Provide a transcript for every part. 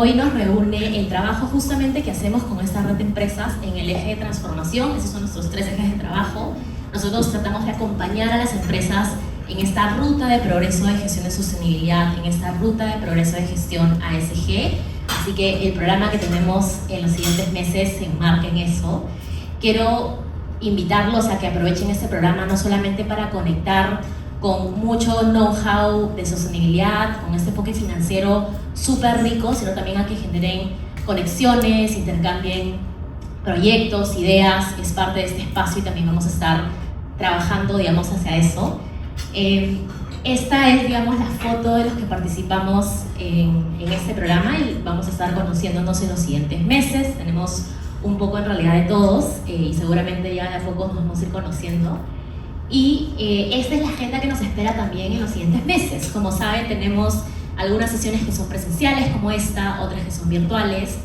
Hoy nos reúne el trabajo justamente que hacemos con esta red de empresas en el eje de transformación. Esos son nuestros 3 ejes de trabajo. Nosotros tratamos de acompañar a las empresas en esta ruta de progreso de gestión de sostenibilidad, en esta ruta de progreso de gestión ASG. Así que el programa que tenemos en los siguientes meses se enmarca en eso. Quiero invitarlos a que aprovechen este programa no solamente para conectar con mucho know-how de sostenibilidad, con este enfoque financiero súper rico, sino también a que generen conexiones, intercambien proyectos, ideas. Es parte de este espacio y también vamos a estar trabajando, digamos, hacia eso. Esta es, digamos, la foto de los que participamos en este programa y vamos a estar conociéndonos en los siguientes meses. Tenemos un poco en realidad de todos y seguramente ya de a poco nos vamos a ir conociendo. Y esta es la agenda que nos espera también en los siguientes meses. Como saben, tenemos algunas sesiones que son presenciales como esta, otras que son virtuales.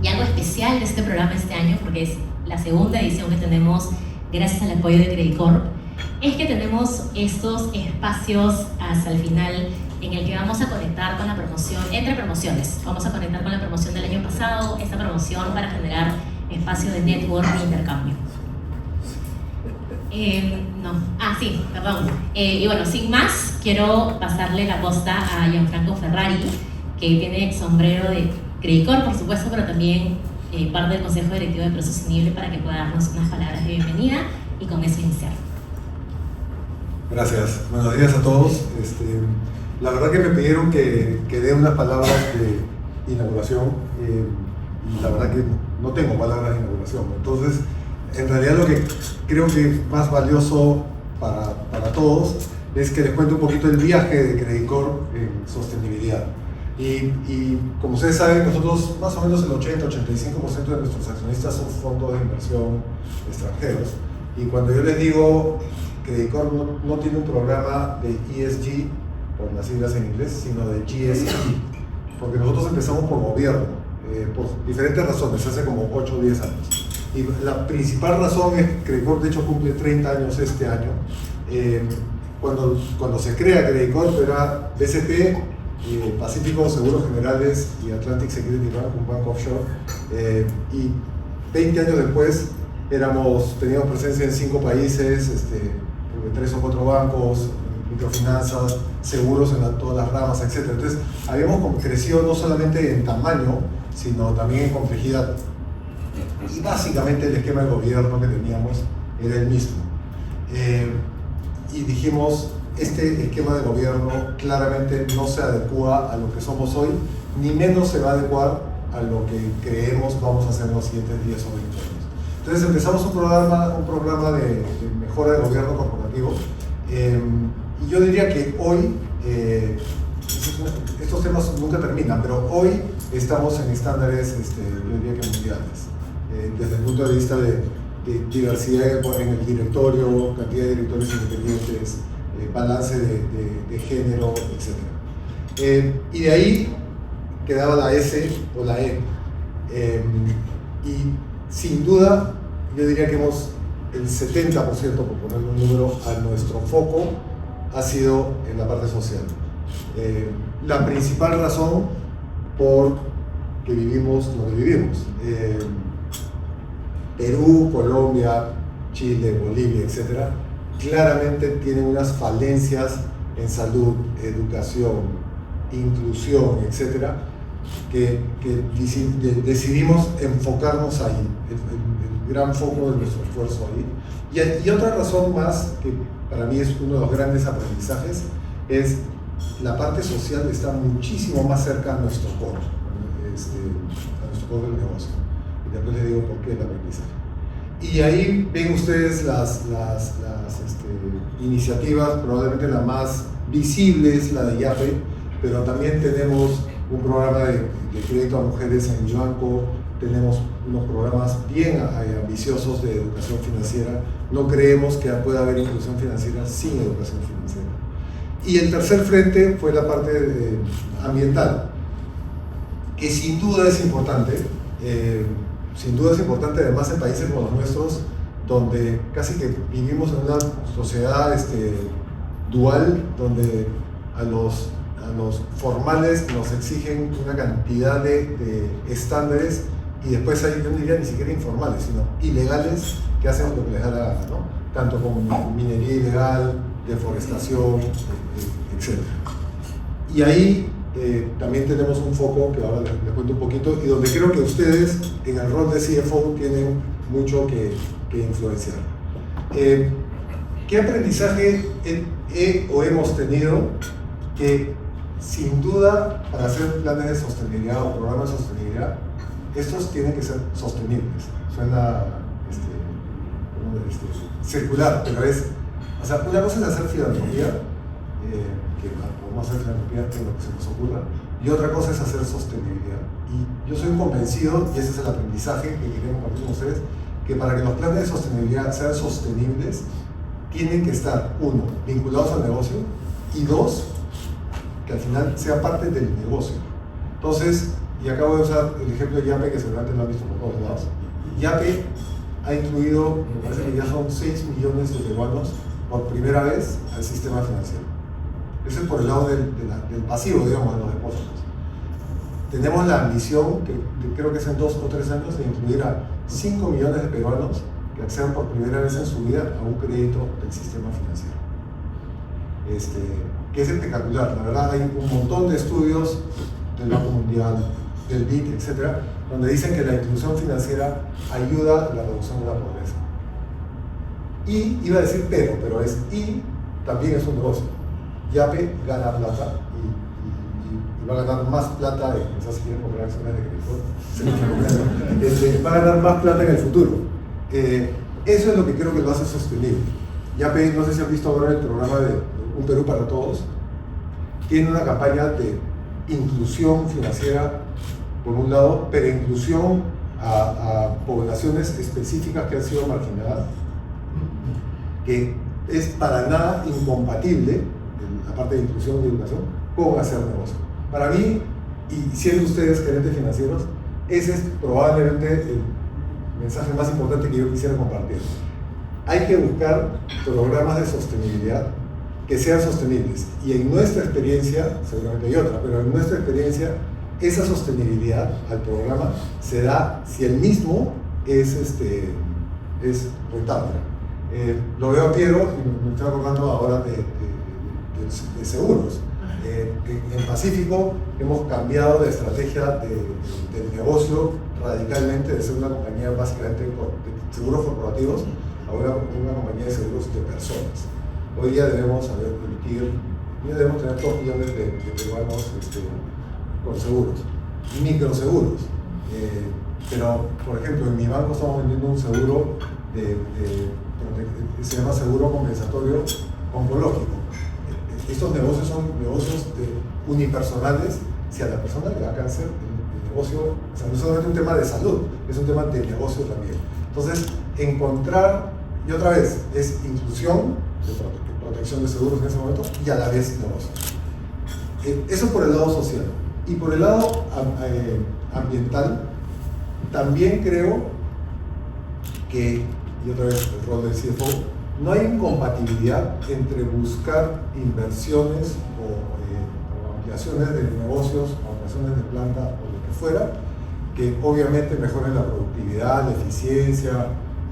Y algo especial de este programa este año, porque es la segunda edición que tenemos gracias al apoyo de Credit Corp, es que tenemos estos espacios hasta el final en el que vamos a conectar con la promoción, entre promociones. Vamos a conectar con la promoción del año pasado, esta promoción para generar espacio de network e intercambio. Y bueno, sin más, quiero pasarle la posta a Gianfranco Ferrari, que tiene sombrero de Credit Corp, por supuesto, pero también parte del Consejo Directivo de Progreso Sostenible, para que pueda darnos unas palabras de bienvenida y con eso iniciar. Gracias. Buenos días a todos. La verdad que me pidieron que dé unas palabras de inauguración y la verdad que no tengo palabras de inauguración. Entonces, en realidad lo que creo que es más valioso para todos es que les cuente un poquito el viaje de Credit Corp en sostenibilidad. Y como ustedes saben, nosotros más o menos el 80-85% de nuestros accionistas son fondos de inversión extranjeros. Y cuando yo les digo Credit Corp no tiene un programa de ESG, por las siglas en inglés, sino de GSG, porque nosotros empezamos por gobierno, por diferentes razones, hace como 8 o 10 años. Y la principal razón es que Credit Corp de hecho cumple 30 años este año. Cuando se crea Credit Corp era BCP, Pacífico Seguros Generales y Atlantic Security Bank, un banco offshore, y 20 años después teníamos presencia en 5 países, 3 o 4 bancos, microfinanzas, seguros en todas las ramas, etc. Entonces habíamos crecido no solamente en tamaño, sino también en complejidad. Y básicamente el esquema de gobierno que teníamos era el mismo. Y dijimos, este esquema de gobierno claramente no se adecua a lo que somos hoy, ni menos se va a adecuar a lo que creemos vamos a hacer en los siguientes 10 o 20 años. Entonces empezamos un programa de mejora del gobierno corporativo. Y yo diría que hoy, estos temas nunca terminan, pero hoy estamos en estándares, yo diría que mundiales. Desde el punto de vista de diversidad en el directorio, cantidad de directores independientes, balance de género, etc. Y de ahí quedaba la S o la E. Y sin duda, yo diría que el 70%, por ponerle un número, a nuestro foco ha sido en la parte social. La principal razón por que vivimos lo que vivimos. Perú, Colombia, Chile, Bolivia, etc., claramente tienen unas falencias en salud, educación, inclusión, etc., que decidimos enfocarnos ahí, el gran foco de nuestro esfuerzo ahí. Y otra razón más, que para mí es uno de los grandes aprendizajes, es la parte social está muchísimo más cerca a nuestro core, a nuestro core del negocio. Y después les digo por qué el aprendizaje. Y ahí ven ustedes las iniciativas, probablemente la más visible es la de YAPE, pero también tenemos un programa de crédito a mujeres en Yuanco, tenemos unos programas bien ambiciosos de educación financiera. No creemos que pueda haber inclusión financiera sin educación financiera. Y el tercer frente fue la parte ambiental, que sin duda es importante. Además en países como los nuestros, donde casi que vivimos en una sociedad dual, donde a los formales nos exigen una cantidad de estándares, y después hay, yo no diría ni siquiera informales, sino ilegales, que hacen lo que les da la gana, ¿no? Tanto como minería ilegal, deforestación, etc. Y ahí también tenemos un foco que ahora les cuento un poquito, y donde creo que ustedes en el rol de CFO tienen mucho que influenciar. ¿Qué aprendizaje hemos tenido? Que sin duda, para hacer planes de sostenibilidad o programas de sostenibilidad, estos tienen que ser sostenibles. Suena circular, pero es, o sea, una cosa es hacer filantropía, que podemos hacer filantropía en lo que se nos ocurra, y otra cosa es hacer sostenibilidad. Y yo soy convencido, y ese es el aprendizaje que queremos compartir con ustedes, que para que los planes de sostenibilidad sean sostenibles, tienen que estar, uno, vinculados al negocio, y dos, que al final sea parte del negocio. Entonces, y acabo de usar el ejemplo de Yape, que seguramente lo han visto por todos lados. Yape ha incluido, me parece que ya son 6 millones de peruanos por primera vez al sistema financiero. Eso es por el lado del pasivo, digamos, de los depósitos. Tenemos la ambición, que creo que es en 2 o 3 años, de incluir a 5 millones de peruanos que accedan por primera vez en su vida a un crédito del sistema financiero. Que es espectacular. La verdad, hay un montón de estudios del Banco Mundial, del BID, etcétera, donde dicen que la inclusión financiera ayuda a la reducción de la pobreza. Y, iba a decir pero es, y también es un negocio. Yape gana plata y va a ganar más plata, quizás si quieren comprar acciones de crédito, va a ganar más plata en el futuro. Eso es lo que creo que lo hace sostenible. Yape, no sé si han visto ahora el programa de Un Perú para Todos, tiene una campaña de inclusión financiera por un lado, pero inclusión a poblaciones específicas que han sido marginadas, que es para nada incompatible, la parte de inclusión y educación, con hacer negocio. Para mí, y siendo ustedes gerentes financieros, ese es probablemente el mensaje más importante que yo quisiera compartir. Hay que buscar programas de sostenibilidad que sean sostenibles. Y en nuestra experiencia, seguramente hay otra, pero en nuestra experiencia, esa sostenibilidad al programa se da si el mismo es rentable. Lo veo a Piero y me estoy acordando ahora de seguros. En Pacífico hemos cambiado de estrategia del negocio radicalmente, de ser una compañía básicamente de seguros corporativos, ahora una compañía de seguros de personas. Hoy día debemos debemos tener 2 millones de peruanos con seguros, microseguros. Pero, por ejemplo, en mi banco estamos vendiendo un seguro se llama seguro compensatorio oncológico. Estos negocios son negocios unipersonales. Si a la persona le da cáncer, el negocio, o sea, no es solamente un tema de salud, es un tema de negocio también. Entonces, encontrar, y otra vez, es inclusión, protección de seguros en ese momento, y a la vez negocio. Eso por el lado social. Y por el lado ambiental, también creo que, y otra vez el rol del CFO, no hay incompatibilidad entre buscar inversiones o ampliaciones de negocios, o ampliaciones de planta o lo que fuera, que obviamente mejoren la productividad, la eficiencia,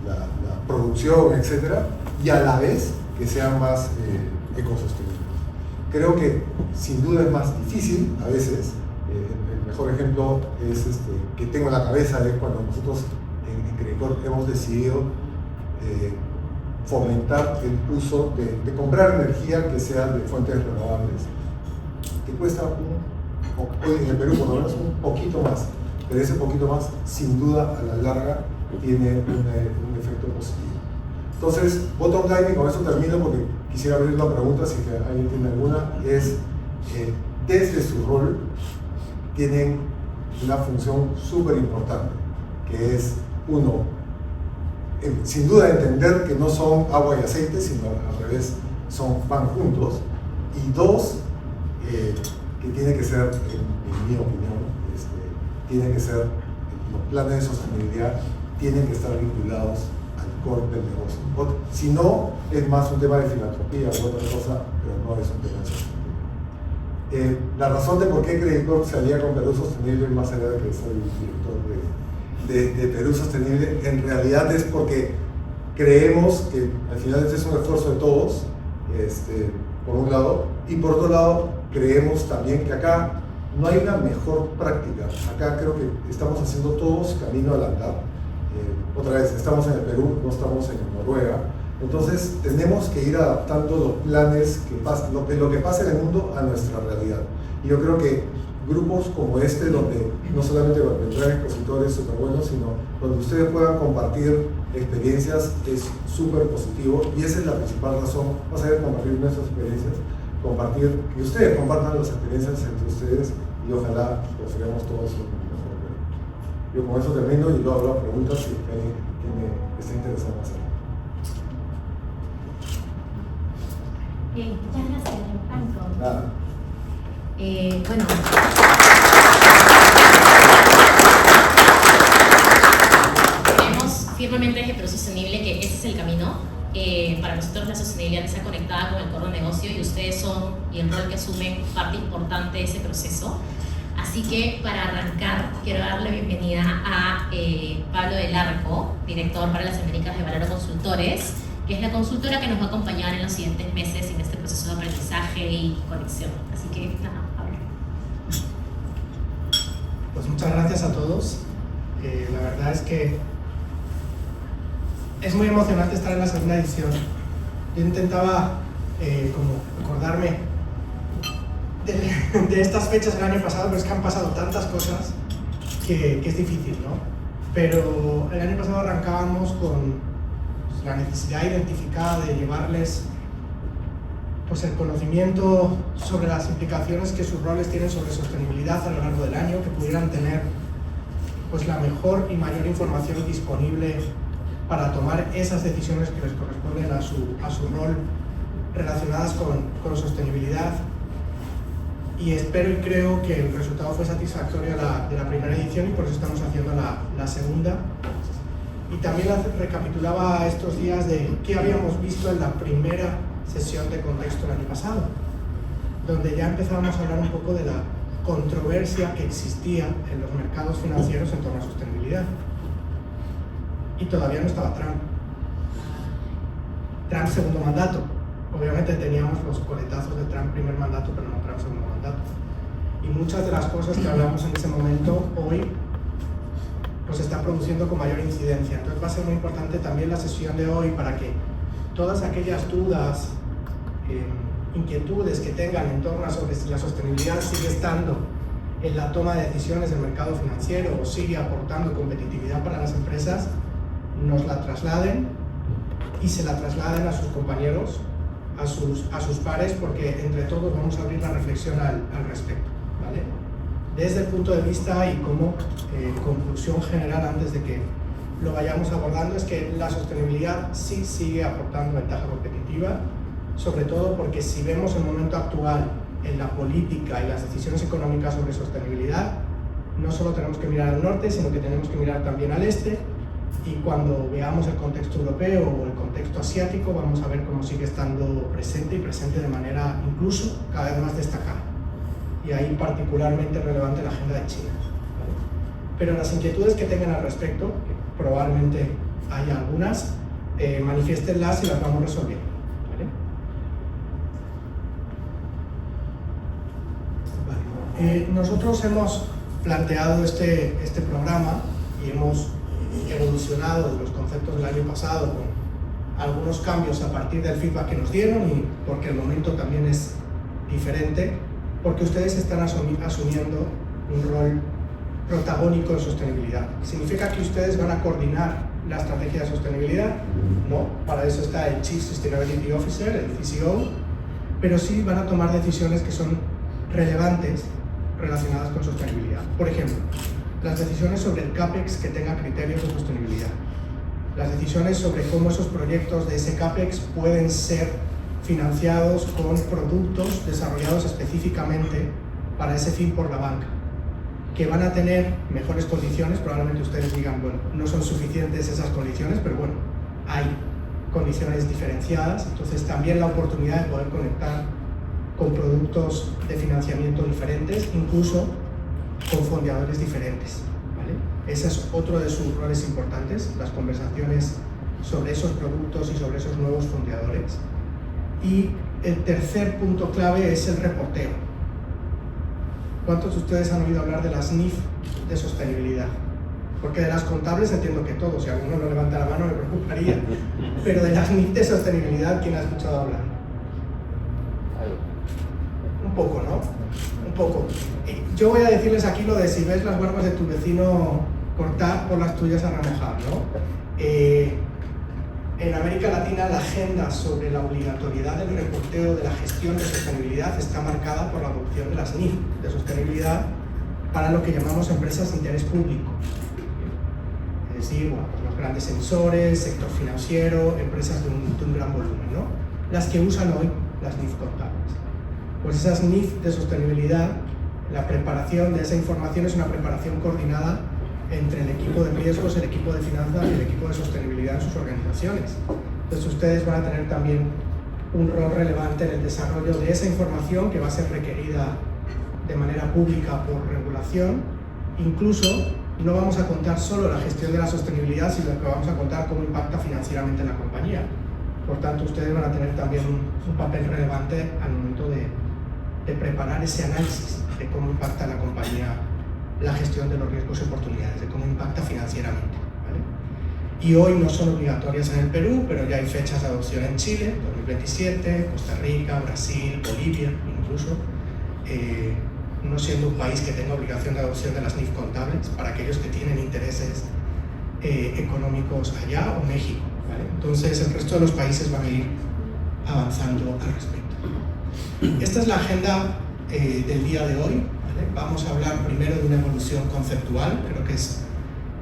la producción, etc., y a la vez que sean más ecosostenibles. Creo que sin duda es más difícil a veces. El mejor ejemplo es que tengo en la cabeza es cuando nosotros en Credicor hemos decidido fomentar el uso de comprar energía que sea de fuentes renovables, que cuesta hoy en el Perú por lo menos un poquito más, pero ese poquito más sin duda a la larga tiene un efecto positivo. Entonces, bottom line, y con eso termino porque quisiera abrir una pregunta si que alguien tiene alguna, es desde su rol tienen una función súper importante, que es, uno, sin duda entender que no son agua y aceite, sino al revés, van juntos, y dos, que tiene que ser, en mi opinión, tiene que ser, los planes de sostenibilidad tienen que estar vinculados al core del negocio. Si no, es más un tema de filantropía u otra cosa, pero no es un tema de sostenibilidad. La razón de por qué Credicorp se alía con Perú Sostenible, más allá de que soy director de Perú Sostenible, en realidad es porque creemos que al final este es un esfuerzo de todos, por un lado, y por otro lado creemos también que acá no hay una mejor práctica. Acá creo que estamos haciendo todos camino al andar. Otra vez, estamos en el Perú, no estamos en Noruega. Entonces tenemos que ir adaptando los planes, lo que pasa en el mundo a nuestra realidad. Y yo creo que grupos como este, donde no solamente vendrán expositores súper buenos, sino donde ustedes puedan compartir experiencias, es súper positivo. Y esa es la principal razón, más allá de compartir nuestras experiencias, que ustedes compartan las experiencias entre ustedes y ojalá construyamos todos lo mejor. Yo con eso termino y luego habrá preguntas si alguien que me esté interesado en hacerlo. Bien, muchas gracias, Gianfranco. Nada. Bueno. Creemos firmemente desde Perú Sostenible que ese es el camino. Para nosotros la sostenibilidad está conectada con el core de negocio y ustedes son, y el rol que asumen, parte importante de ese proceso. Así que para arrancar, quiero darle bienvenida a Pablo del Arco, director para las Américas de Valero Consultores, que es la consultora que nos va a acompañar en los siguientes meses en este proceso de aprendizaje y conexión. Así que, nada, Pablo. Pues muchas gracias a todos. La verdad es que es muy emocionante estar en la segunda edición. Yo intentaba como acordarme de estas fechas del año pasado, pero es que han pasado tantas cosas que es difícil, ¿no? Pero el año pasado arrancábamos con la necesidad identificada de llevarles pues, el conocimiento sobre las implicaciones que sus roles tienen sobre sostenibilidad a lo largo del año, que pudieran tener pues, la mejor y mayor información disponible para tomar esas decisiones que les corresponden a su rol relacionadas con sostenibilidad. Y espero y creo que el resultado fue satisfactorio de la primera edición y por eso estamos haciendo la segunda. Y también recapitulaba estos días de qué habíamos visto en la primera sesión de contexto el año pasado, donde ya empezábamos a hablar un poco de la controversia que existía en los mercados financieros en torno a sostenibilidad. Y todavía no estaba Trump. Trump segundo mandato. Obviamente teníamos los coletazos de Trump primer mandato, pero no Trump segundo mandato. Y muchas de las cosas que hablamos en ese momento hoy pues está produciendo con mayor incidencia. Entonces va a ser muy importante también la sesión de hoy para que todas aquellas dudas, inquietudes que tengan en torno a sobre si la sostenibilidad sigue estando en la toma de decisiones del mercado financiero o sigue aportando competitividad para las empresas, nos la trasladen y se la trasladen a sus compañeros, a sus pares, porque entre todos vamos a abrir la reflexión al respecto, ¿vale? Desde el punto de vista y como conclusión general antes de que lo vayamos abordando es que la sostenibilidad sí sigue aportando ventaja competitiva, sobre todo porque si vemos el momento actual en la política y las decisiones económicas sobre sostenibilidad, no solo tenemos que mirar al norte, sino que tenemos que mirar también al este, y cuando veamos el contexto europeo o el contexto asiático vamos a ver cómo sigue estando presente y presente de manera incluso cada vez más destacada. Y ahí particularmente relevante la agenda de China, ¿vale? Pero las inquietudes que tengan al respecto, que probablemente haya algunas, manifiéstenlas y las vamos resolviendo, ¿vale? Nosotros hemos planteado este programa y hemos evolucionado de los conceptos del año pasado con algunos cambios a partir del feedback que nos dieron y porque el momento también es diferente, porque ustedes están asumiendo un rol protagónico en sostenibilidad. ¿Significa que ustedes van a coordinar la estrategia de sostenibilidad? No, para eso está el Chief Sustainability Officer, el CSO, pero sí van a tomar decisiones que son relevantes relacionadas con sostenibilidad. Por ejemplo, las decisiones sobre el CAPEX que tenga criterios de sostenibilidad, las decisiones sobre cómo esos proyectos de ese CAPEX pueden ser financiados con productos desarrollados específicamente para ese fin por la banca, que van a tener mejores condiciones. Probablemente ustedes digan, bueno, no son suficientes esas condiciones, pero bueno, hay condiciones diferenciadas. Entonces también la oportunidad de poder conectar con productos de financiamiento diferentes, incluso con fondeadores diferentes, ¿vale? Ese es otro de sus roles importantes, las conversaciones sobre esos productos y sobre esos nuevos fondeadores. Y el tercer punto clave es el reporteo. ¿Cuántos de ustedes han oído hablar de las NIF de sostenibilidad? Porque de las contables entiendo que todos, si alguno no levanta la mano me preocuparía, pero de las NIF de sostenibilidad, ¿quién ha escuchado hablar? Un poco, ¿no? Un poco. Yo voy a decirles aquí lo de si ves las barbas de tu vecino cortar, por las tuyas a remojar, ¿no? En América Latina la agenda sobre la obligatoriedad del reporteo de la gestión de sostenibilidad está marcada por la adopción de las NIF de sostenibilidad para lo que llamamos empresas de interés público. Es decir, bueno, pues los grandes emisores, sector financiero, empresas de un gran volumen, ¿no? Las que usan hoy las NIF contables. Pues esas NIF de sostenibilidad, la preparación de esa información es una preparación coordinada entre el equipo de riesgos, el equipo de finanzas y el equipo de sostenibilidad en sus organizaciones. Entonces ustedes van a tener también un rol relevante en el desarrollo de esa información que va a ser requerida de manera pública por regulación. Incluso no vamos a contar solo la gestión de la sostenibilidad, sino que vamos a contar cómo impacta financieramente en la compañía. Por tanto, ustedes van a tener también un papel relevante al momento de preparar ese análisis de cómo impacta en la compañía la gestión de los riesgos y oportunidades, de cómo impacta financieramente, ¿vale? Y hoy no son obligatorias en el Perú, pero ya hay fechas de adopción en Chile, 2027, Costa Rica, Brasil, Bolivia, incluso, no siendo un país que tenga obligación de adopción de las NIF contables, para aquellos que tienen intereses económicos allá, o México, ¿vale? Entonces el resto de los países van a ir avanzando al respecto. Esta es la agenda del día de hoy. Vamos a hablar primero de una evolución conceptual. Creo que es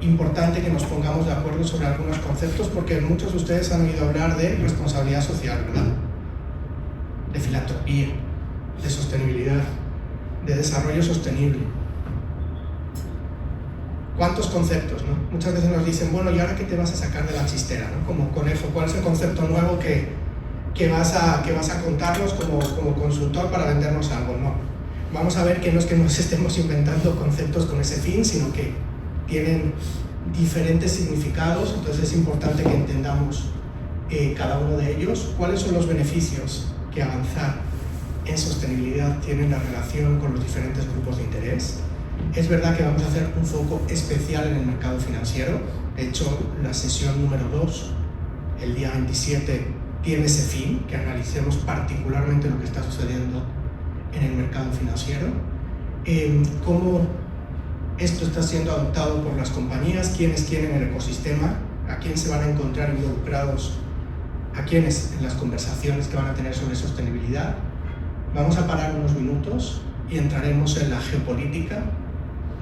importante que nos pongamos de acuerdo sobre algunos conceptos porque muchos de ustedes han oído hablar de responsabilidad social, ¿verdad? De filantropía, de sostenibilidad, de desarrollo sostenible. ¿Cuántos conceptos, no? Muchas veces nos dicen, bueno, ¿y ahora qué te vas a sacar de la chistera, ¿no? Como conejo, ¿cuál es el concepto nuevo que vas a contarnos como consultor para vendernos algo? No. Vamos a ver que no es que nos estemos inventando conceptos con ese fin, sino que tienen diferentes significados, entonces es importante que entendamos cada uno de ellos. ¿Cuáles son los beneficios que avanzar en sostenibilidad tiene en la relación con los diferentes grupos de interés? Es verdad que vamos a hacer un foco especial en el mercado financiero. De hecho, la sesión número 2, el día 27, tiene ese fin, que analicemos particularmente lo que está sucediendo en el mercado financiero, cómo esto está siendo adoptado por las compañías, quiénes quieren el ecosistema, a quién se van a encontrar involucrados, a quiénes en las conversaciones que van a tener sobre sostenibilidad. Vamos a parar unos minutos y entraremos en la geopolítica.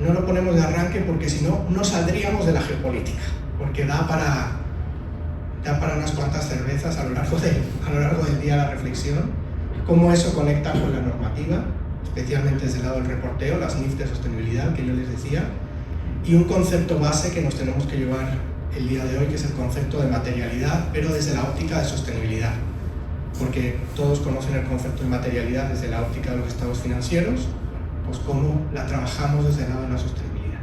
No lo ponemos de arranque porque si no, no saldríamos de la geopolítica, porque da para unas cuantas cervezas a lo largo del día la reflexión. Cómo eso conecta con la normativa, especialmente desde el lado del reporteo, las NIF de sostenibilidad que yo les decía, y un concepto base que nos tenemos que llevar el día de hoy, que es el concepto de materialidad, pero desde la óptica de sostenibilidad, porque todos conocen el concepto de materialidad desde la óptica de los estados financieros, pues cómo la trabajamos desde el lado de la sostenibilidad.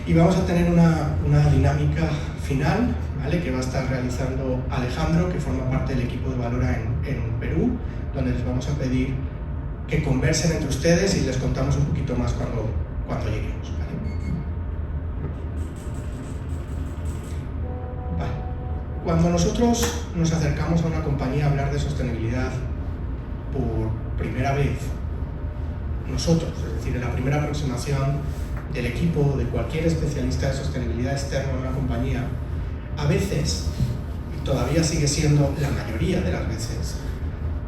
Y vamos a tener una dinámica final, ¿vale? Que va a estar realizando Alejandro, que forma parte del equipo de Valora en Perú, donde les vamos a pedir que conversen entre ustedes y les contamos un poquito más cuando lleguemos, ¿vale? Vale. Cuando nosotros nos acercamos a una compañía a hablar de sostenibilidad por primera vez, nosotros, es decir, en la primera aproximación del equipo, de cualquier especialista de sostenibilidad externo en una compañía, a veces, y todavía sigue siendo la mayoría de las veces,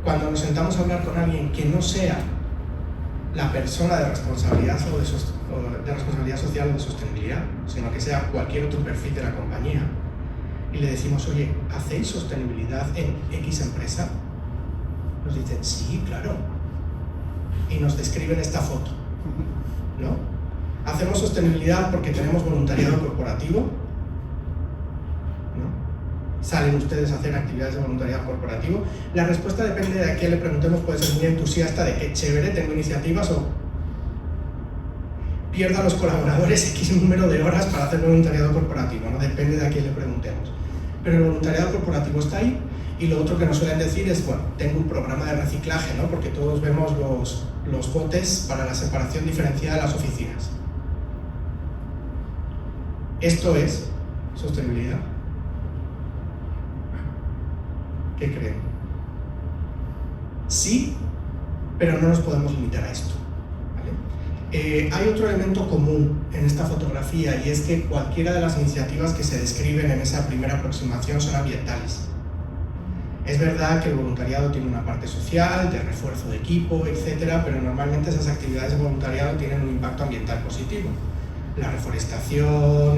cuando nos sentamos a hablar con alguien que no sea la persona de responsabilidad social o de sostenibilidad, sino que sea cualquier otro perfil de la compañía, y le decimos, oye, ¿hacéis sostenibilidad en X empresa? Nos dicen, sí, claro. Y nos describen esta foto, ¿no? ¿Hacemos sostenibilidad porque tenemos voluntariado corporativo? ¿No? salen ustedes a hacer actividades de voluntariado corporativo? La respuesta depende de a quién le preguntemos, puede ser muy entusiasta de que chévere, tengo iniciativas, o pierdo a los colaboradores X número de horas para hacer voluntariado corporativo, ¿no? Depende de a quién le preguntemos. Pero el voluntariado corporativo está ahí, y lo otro que nos suelen decir es, bueno, tengo un programa de reciclaje, ¿no? Porque todos vemos los botes para la separación diferenciada de las oficinas. ¿Esto es sostenibilidad? ¿Qué creen? Sí, pero no nos podemos limitar a esto, ¿vale? Hay otro elemento común en esta fotografía, y es que cualquiera de las iniciativas que se describen en esa primera aproximación son ambientales. Es verdad que el voluntariado tiene una parte social, de refuerzo de equipo, etcétera, pero normalmente esas actividades de voluntariado tienen un impacto ambiental positivo. La reforestación,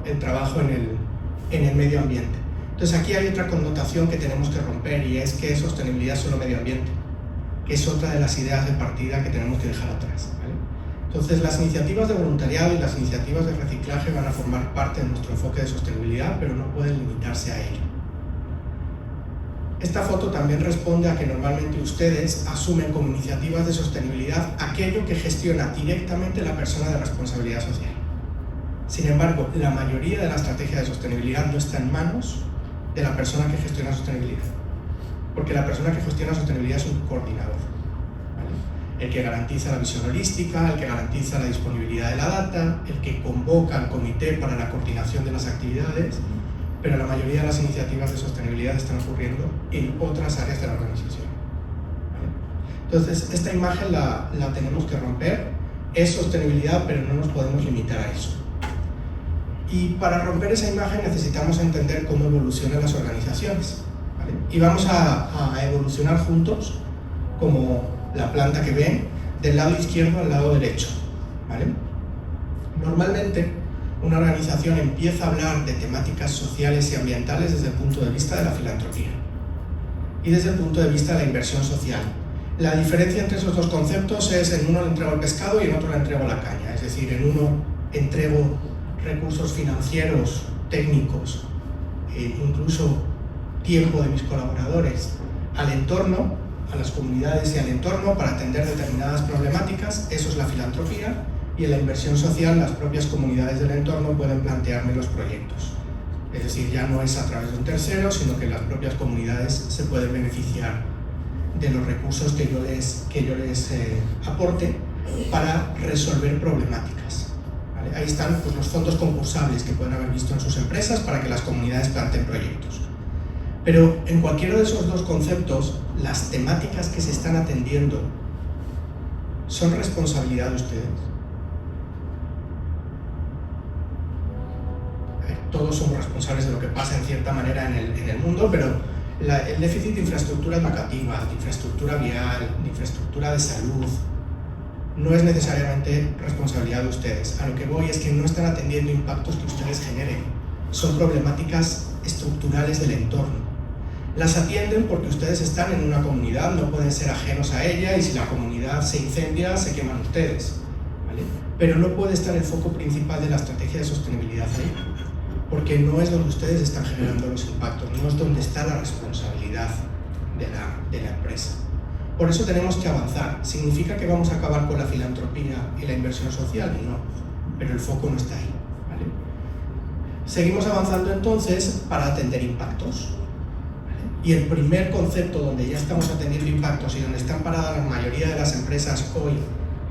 el trabajo en el medio ambiente. Entonces aquí hay otra connotación que tenemos que romper, y es que sostenibilidad es solo medio ambiente, que es otra de las ideas de partida que tenemos que dejar atrás, ¿vale? Entonces las iniciativas de voluntariado y las iniciativas de reciclaje van a formar parte de nuestro enfoque de sostenibilidad, pero no pueden limitarse a ello. Esta foto también responde a que normalmente ustedes asumen como iniciativas de sostenibilidad aquello que gestiona directamente la persona de responsabilidad social. Sin embargo, la mayoría de la estrategia de sostenibilidad no está en manos de la persona que gestiona sostenibilidad, porque la persona que gestiona sostenibilidad es un coordinador, ¿vale? El que garantiza la visión holística, el que garantiza la disponibilidad de la data, el que convoca al comité para la coordinación de las actividades, pero la mayoría de las iniciativas de sostenibilidad están ocurriendo en otras áreas de la organización, ¿vale? Entonces, esta imagen la tenemos que romper. Es sostenibilidad, pero no nos podemos limitar a eso. Y para romper esa imagen necesitamos entender cómo evolucionan las organizaciones, ¿vale? Y vamos a evolucionar juntos, como la planta que ven, del lado izquierdo al lado derecho, ¿vale? Normalmente, una organización empieza a hablar de temáticas sociales y ambientales desde el punto de vista de la filantropía y desde el punto de vista de la inversión social. La diferencia entre esos dos conceptos es: en uno le entrego el pescado y en otro le entrego la caña. Es decir, en uno entrego recursos financieros, técnicos, incluso tiempo de mis colaboradores al entorno, a las comunidades y al entorno para atender determinadas problemáticas. Eso es la filantropía. Y en la inversión social, las propias comunidades del entorno pueden plantearme los proyectos. Es decir, ya no es a través de un tercero, sino que las propias comunidades se pueden beneficiar de los recursos que yo les aporte para resolver problemáticas, ¿vale? Ahí están, pues, los fondos concursables que pueden haber visto en sus empresas para que las comunidades planteen proyectos. Pero en cualquiera de esos dos conceptos, las temáticas que se están atendiendo son responsabilidad de ustedes. Todos somos responsables de lo que pasa en cierta manera en el mundo, pero el déficit de infraestructura educativa, de infraestructura vial, de infraestructura de salud, no es necesariamente responsabilidad de ustedes. A lo que voy es que no están atendiendo impactos que ustedes generen. Son problemáticas estructurales del entorno. Las atienden porque ustedes están en una comunidad, no pueden ser ajenos a ella, y si la comunidad se incendia, se queman ustedes, ¿vale? Pero no puede estar el foco principal de la estrategia de sostenibilidad ahí, porque no es donde ustedes están generando los impactos, no es donde está la responsabilidad de la empresa. Por eso tenemos que avanzar. ¿Significa que vamos a acabar con la filantropía y la inversión social? No, pero el foco no está ahí, ¿vale? Seguimos avanzando entonces para atender impactos, ¿vale? Y el primer concepto donde ya estamos atendiendo impactos y donde están paradas la mayoría de las empresas hoy,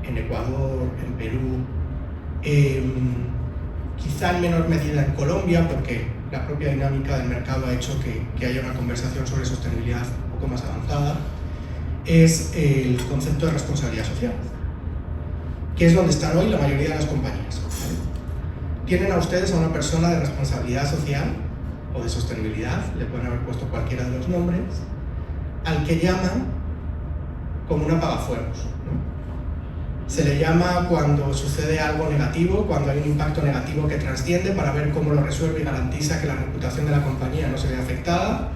en Ecuador, en Perú, quizá en menor medida en Colombia, porque la propia dinámica del mercado ha hecho que haya una conversación sobre sostenibilidad un poco más avanzada, es el concepto de responsabilidad social, que es donde están hoy la mayoría de las compañías, ¿vale? Tienen a ustedes a una persona de responsabilidad social o de sostenibilidad, le pueden haber puesto cualquiera de los nombres, al que llaman como un apagafuegos, ¿no? Se le llama cuando sucede algo negativo, cuando hay un impacto negativo que trasciende, para ver cómo lo resuelve y garantiza que la reputación de la compañía no se vea afectada.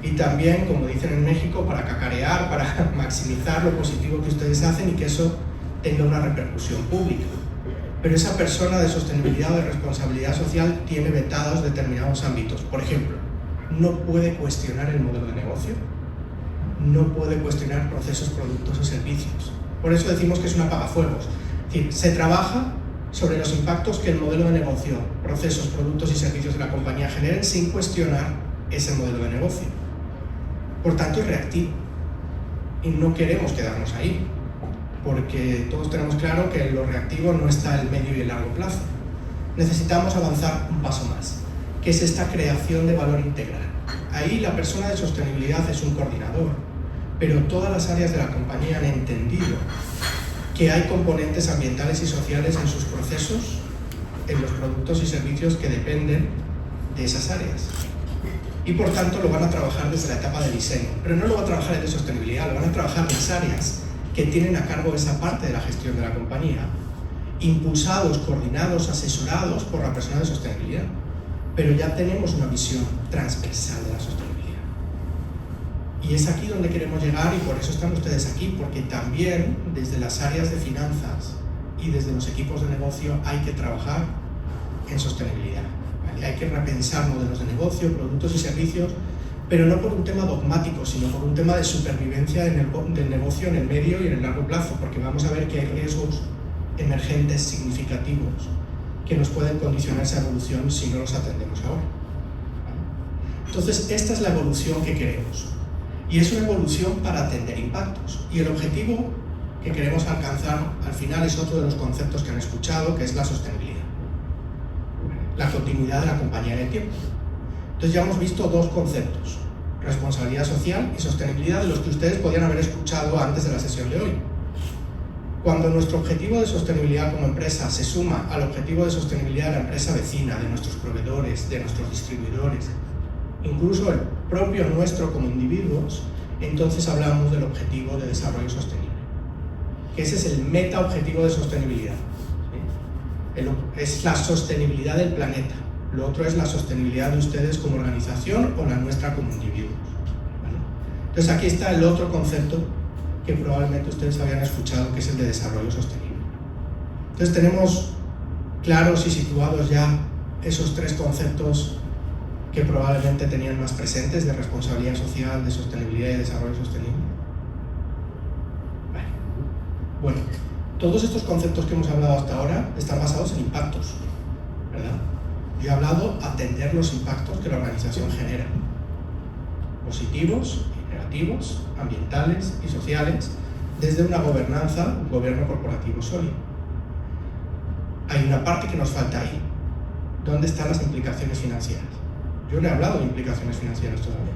Y también, como dicen en México, para cacarear, para maximizar lo positivo que ustedes hacen y que eso tenga una repercusión pública. Pero esa persona de sostenibilidad o de responsabilidad social tiene vetados determinados ámbitos. Por ejemplo, no puede cuestionar el modelo de negocio, no puede cuestionar procesos, productos o servicios. Por eso decimos que es un apagafuegos. Es decir, se trabaja sobre los impactos que el modelo de negocio, procesos, productos y servicios de la compañía generen sin cuestionar ese modelo de negocio. Por tanto, es reactivo. Y no queremos quedarnos ahí, porque todos tenemos claro que en lo reactivo no está el medio y el largo plazo. Necesitamos avanzar un paso más, que es esta creación de valor integral. Ahí la persona de sostenibilidad es un coordinador, pero todas las áreas de la compañía han entendido que hay componentes ambientales y sociales en sus procesos, en los productos y servicios que dependen de esas áreas. Y por tanto lo van a trabajar desde la etapa de diseño, pero no lo van a trabajar en de sostenibilidad, lo van a trabajar en las áreas que tienen a cargo esa parte de la gestión de la compañía, impulsados, coordinados, asesorados por la persona de sostenibilidad. Pero ya tenemos una visión transversal de la sostenibilidad. Y es aquí donde queremos llegar, y por eso están ustedes aquí, porque también desde las áreas de finanzas y desde los equipos de negocio hay que trabajar en sostenibilidad, ¿vale? Hay que repensar modelos de negocio, productos y servicios, pero no por un tema dogmático, sino por un tema de supervivencia del negocio en el medio y en el largo plazo, porque vamos a ver que hay riesgos emergentes significativos que nos pueden condicionar esa evolución si no los atendemos ahora. Entonces, esta es la evolución que queremos. Y es una evolución para atender impactos. Y el objetivo que queremos alcanzar al final es otro de los conceptos que han escuchado, que es la sostenibilidad. La continuidad de la compañía en el tiempo. Entonces ya hemos visto dos conceptos, responsabilidad social y sostenibilidad, de los que ustedes podían haber escuchado antes de la sesión de hoy. Cuando nuestro objetivo de sostenibilidad como empresa se suma al objetivo de sostenibilidad de la empresa vecina, de nuestros proveedores, de nuestros distribuidores, incluso el propio nuestro como individuos, entonces hablamos del objetivo de desarrollo sostenible. Que ese es el meta objetivo de sostenibilidad. Es la sostenibilidad del planeta. Lo otro es la sostenibilidad de ustedes como organización o la nuestra como individuos. ¿Vale? Entonces aquí está el otro concepto que probablemente ustedes habían escuchado, que es el de desarrollo sostenible. Entonces tenemos claros y situados ya esos tres conceptos que probablemente tenían más presentes, de responsabilidad social, de sostenibilidad y desarrollo sostenible. Bueno, todos estos conceptos que hemos hablado hasta ahora están basados en impactos, ¿verdad? Yo he hablado de atender los impactos que la organización genera, positivos y negativos, ambientales y sociales, desde una gobernanza, un gobierno corporativo sólido. Hay una parte que nos falta ahí. ¿Dónde están las implicaciones financieras? Yo no he hablado de implicaciones financieras todavía.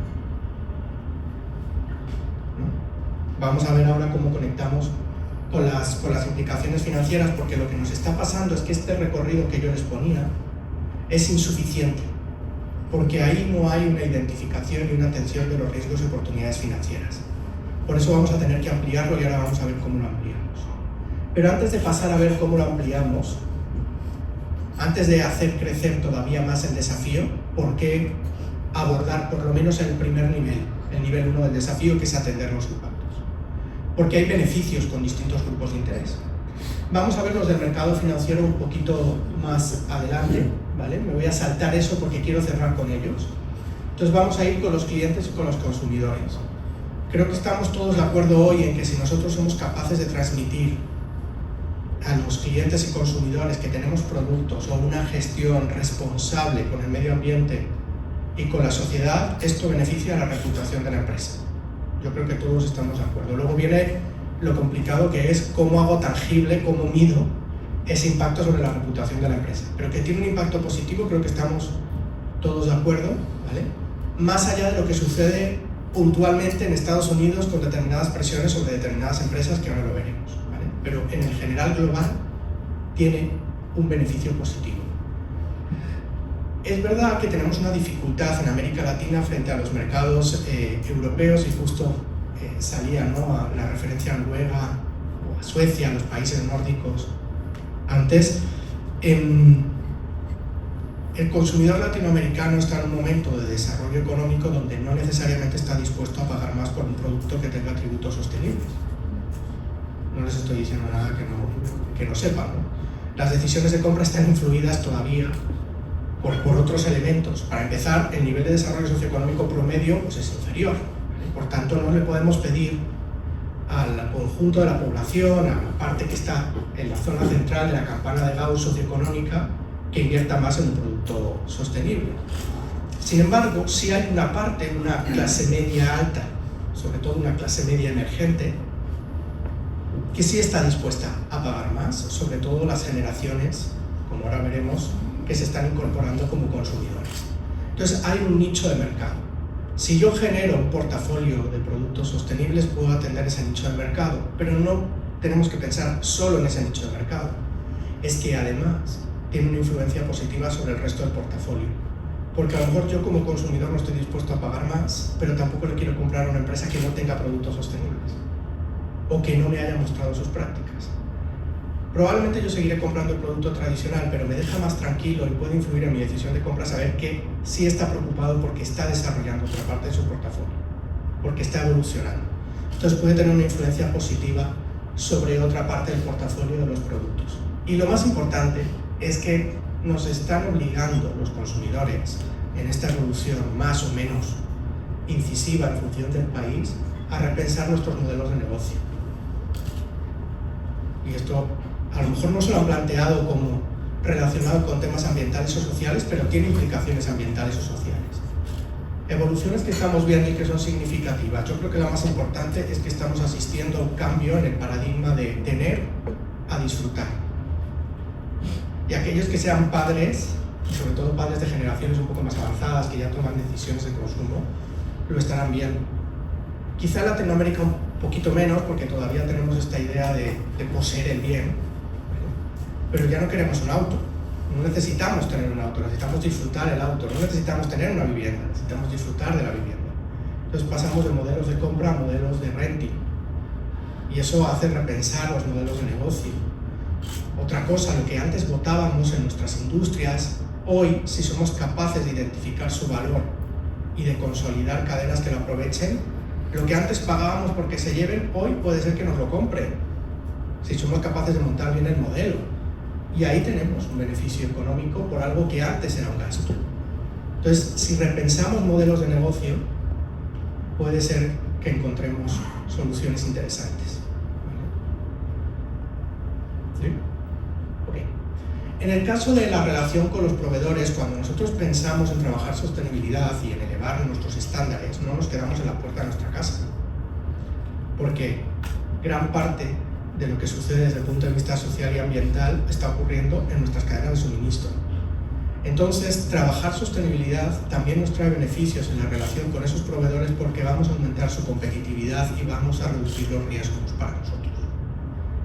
¿No? Vamos a ver ahora cómo conectamos con las implicaciones financieras, porque lo que nos está pasando es que este recorrido que yo les ponía es insuficiente, porque ahí no hay una identificación y una atención de los riesgos y oportunidades financieras. Por eso vamos a tener que ampliarlo y ahora vamos a ver cómo lo ampliamos. Pero antes de pasar a ver cómo lo ampliamos, antes de hacer crecer todavía más el desafío, ¿por qué abordar por lo menos el primer nivel, el nivel 1 del desafío, que es atender los impactos? Porque hay beneficios con distintos grupos de interés. Vamos a ver los del mercado financiero un poquito más adelante, ¿vale? Me voy a saltar eso porque quiero cerrar con ellos. Entonces vamos a ir con los clientes y con los consumidores. Creo que estamos todos de acuerdo hoy en que si nosotros somos capaces de transmitir a los clientes y consumidores que tenemos productos o una gestión responsable con el medio ambiente y con la sociedad, esto beneficia a la reputación de la empresa. Yo creo que todos estamos de acuerdo. Luego viene lo complicado, que es cómo hago tangible, cómo mido ese impacto sobre la reputación de la empresa. Pero que tiene un impacto positivo, creo que estamos todos de acuerdo, ¿vale? Más allá de lo que sucede puntualmente en Estados Unidos con determinadas presiones sobre determinadas empresas, que ahora lo veremos, ¿vale? Pero en el general global tiene un beneficio positivo. Es verdad que tenemos una dificultad en América Latina frente a los mercados europeos, y justo salía, ¿no?, a la referencia a Noruega o a Suecia, a los países nórdicos. Antes, el consumidor latinoamericano está en un momento de desarrollo económico donde no necesariamente está dispuesto a pagar más por un producto que tenga atributos sostenibles. No les estoy diciendo nada que no sepan, ¿no? Las decisiones de compra están influidas todavía por otros elementos. Para empezar, el nivel de desarrollo socioeconómico promedio pues es inferior. Por tanto, no le podemos pedir al conjunto de la población, a la parte que está en la zona central de la campana de Gauss socioeconómica, que invierta más en un producto sostenible. Sin embargo, sí hay una parte, una clase media alta, sobre todo una clase media emergente, que sí está dispuesta a pagar más, sobre todo las generaciones, como ahora veremos, que se están incorporando como consumidores. Entonces hay un nicho de mercado. Si yo genero un portafolio de productos sostenibles, puedo atender ese nicho de mercado, pero no tenemos que pensar solo en ese nicho de mercado. Es que además tiene una influencia positiva sobre el resto del portafolio. Porque a lo mejor yo como consumidor no estoy dispuesto a pagar más, pero tampoco le quiero comprar a una empresa que no tenga productos sostenibles o que no me haya mostrado sus prácticas. Probablemente yo seguiré comprando el producto tradicional, pero me deja más tranquilo y puede influir en mi decisión de compra saber que sí está preocupado porque está desarrollando otra parte de su portafolio, porque está evolucionando. Entonces puede tener una influencia positiva sobre otra parte del portafolio de los productos. Y lo más importante es que nos están obligando los consumidores en esta evolución más o menos incisiva en función del país a repensar nuestros modelos de negocio. Y esto a lo mejor no se lo han planteado como relacionado con temas ambientales o sociales, pero tiene implicaciones ambientales o sociales. Evoluciones que estamos viendo y que son significativas. Yo creo que la más importante es que estamos asistiendo a un cambio en el paradigma de tener a disfrutar. Y aquellos que sean padres, y sobre todo padres de generaciones un poco más avanzadas, que ya toman decisiones de consumo, lo estarán viendo. Quizá en Latinoamérica un poquito menos, porque todavía tenemos esta idea de poseer el bien, pero ya no queremos un auto, no necesitamos tener un auto, necesitamos disfrutar el auto, no necesitamos tener una vivienda, necesitamos disfrutar de la vivienda. Entonces pasamos de modelos de compra a modelos de renting, y eso hace repensar los modelos de negocio. Otra cosa, lo que antes votábamos en nuestras industrias, hoy, si somos capaces de identificar su valor y de consolidar cadenas que lo aprovechen, lo que antes pagábamos porque se lleven, hoy puede ser que nos lo compren, si somos capaces de montar bien el modelo. Y ahí tenemos un beneficio económico por algo que antes era un gasto. Entonces, si repensamos modelos de negocio, puede ser que encontremos soluciones interesantes. ¿Sí? Okay. En el caso de la relación con los proveedores, cuando nosotros pensamos en trabajar sostenibilidad y en elevar nuestros estándares, no nos quedamos en la puerta de nuestra casa. Porque gran parte de lo que sucede desde el punto de vista social y ambiental está ocurriendo en nuestras cadenas de suministro. Entonces, trabajar sostenibilidad también nos trae beneficios en la relación con esos proveedores porque vamos a aumentar su competitividad y vamos a reducir los riesgos para nosotros.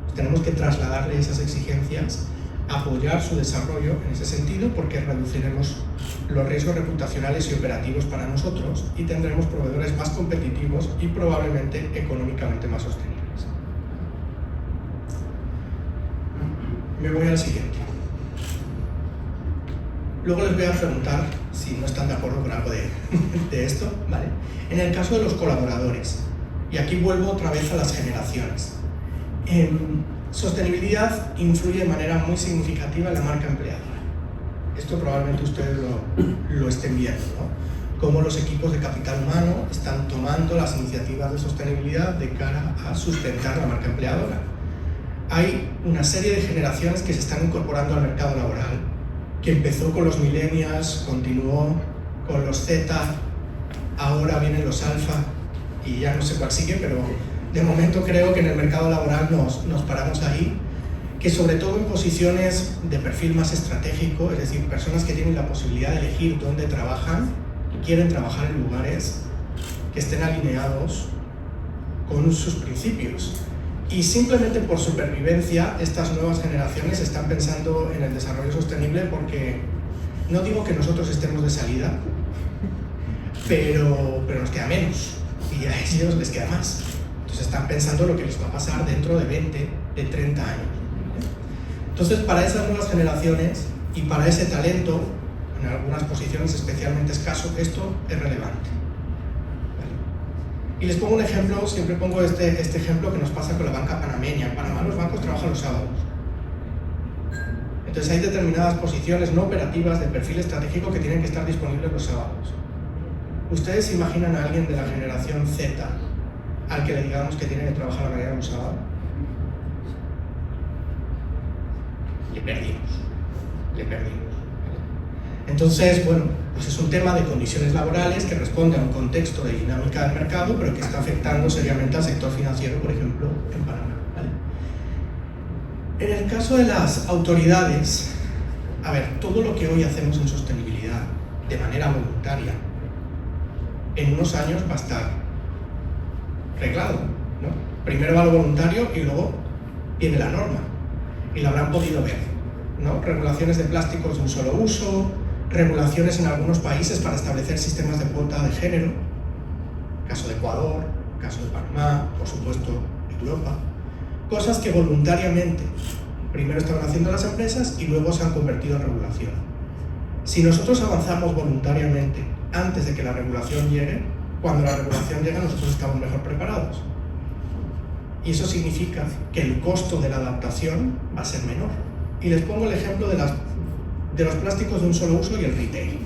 Pues tenemos que trasladarle esas exigencias, apoyar su desarrollo en ese sentido porque reduciremos los riesgos reputacionales y operativos para nosotros y tendremos proveedores más competitivos y probablemente económicamente más sostenibles. Me voy al siguiente. Luego les voy a preguntar si no están de acuerdo con algo de esto, ¿vale? En el caso de los colaboradores, y aquí vuelvo otra vez a las generaciones. Sostenibilidad influye de manera muy significativa en la marca empleadora. Esto probablemente ustedes lo estén viendo, ¿no? Cómo los equipos de capital humano están tomando las iniciativas de sostenibilidad de cara a sustentar la marca empleadora. Hay una serie de generaciones que se están incorporando al mercado laboral, que empezó con los millennials, continuó con los Z, ahora vienen los alfa y ya no sé cuál sigue, pero de momento creo que en el mercado laboral nos paramos ahí, que sobre todo en posiciones de perfil más estratégico, es decir, personas que tienen la posibilidad de elegir dónde trabajan, que quieren trabajar en lugares que estén alineados con sus principios. Y simplemente por supervivencia, estas nuevas generaciones están pensando en el desarrollo sostenible porque no digo que nosotros estemos de salida, pero nos queda menos y a ellos les queda más. Entonces están pensando lo que les va a pasar dentro de 20, de 30 años. Entonces para esas nuevas generaciones y para ese talento, en algunas posiciones especialmente escaso, esto es relevante. Y les pongo un ejemplo, siempre pongo este ejemplo que nos pasa con la banca panameña. En Panamá los bancos trabajan los sábados. Entonces hay determinadas posiciones no operativas de perfil estratégico que tienen que estar disponibles los sábados. ¿Ustedes se imaginan a alguien de la generación Z al que le digamos que tiene que trabajar a la mañana un sábado? Le perdimos. Entonces, bueno, pues es un tema de condiciones laborales que responde a un contexto de dinámica del mercado, pero que está afectando seriamente al sector financiero, por ejemplo, en Panamá, ¿vale? En el caso de las autoridades, a ver, todo lo que hoy hacemos en sostenibilidad de manera voluntaria, en unos años va a estar reglado, ¿no? Primero va lo voluntario y luego viene la norma, y lo habrán podido ver, ¿no? Regulaciones de plásticos de un solo uso, regulaciones en algunos países para establecer sistemas de cuota de género, caso de Ecuador, caso de Panamá, por supuesto Europa, cosas que voluntariamente primero estaban haciendo las empresas y luego se han convertido en regulación. Si nosotros avanzamos voluntariamente antes de que la regulación llegue, cuando la regulación llega nosotros estamos mejor preparados. Y eso significa que el costo de la adaptación va a ser menor. Y les pongo el ejemplo de los plásticos de un solo uso y el retail,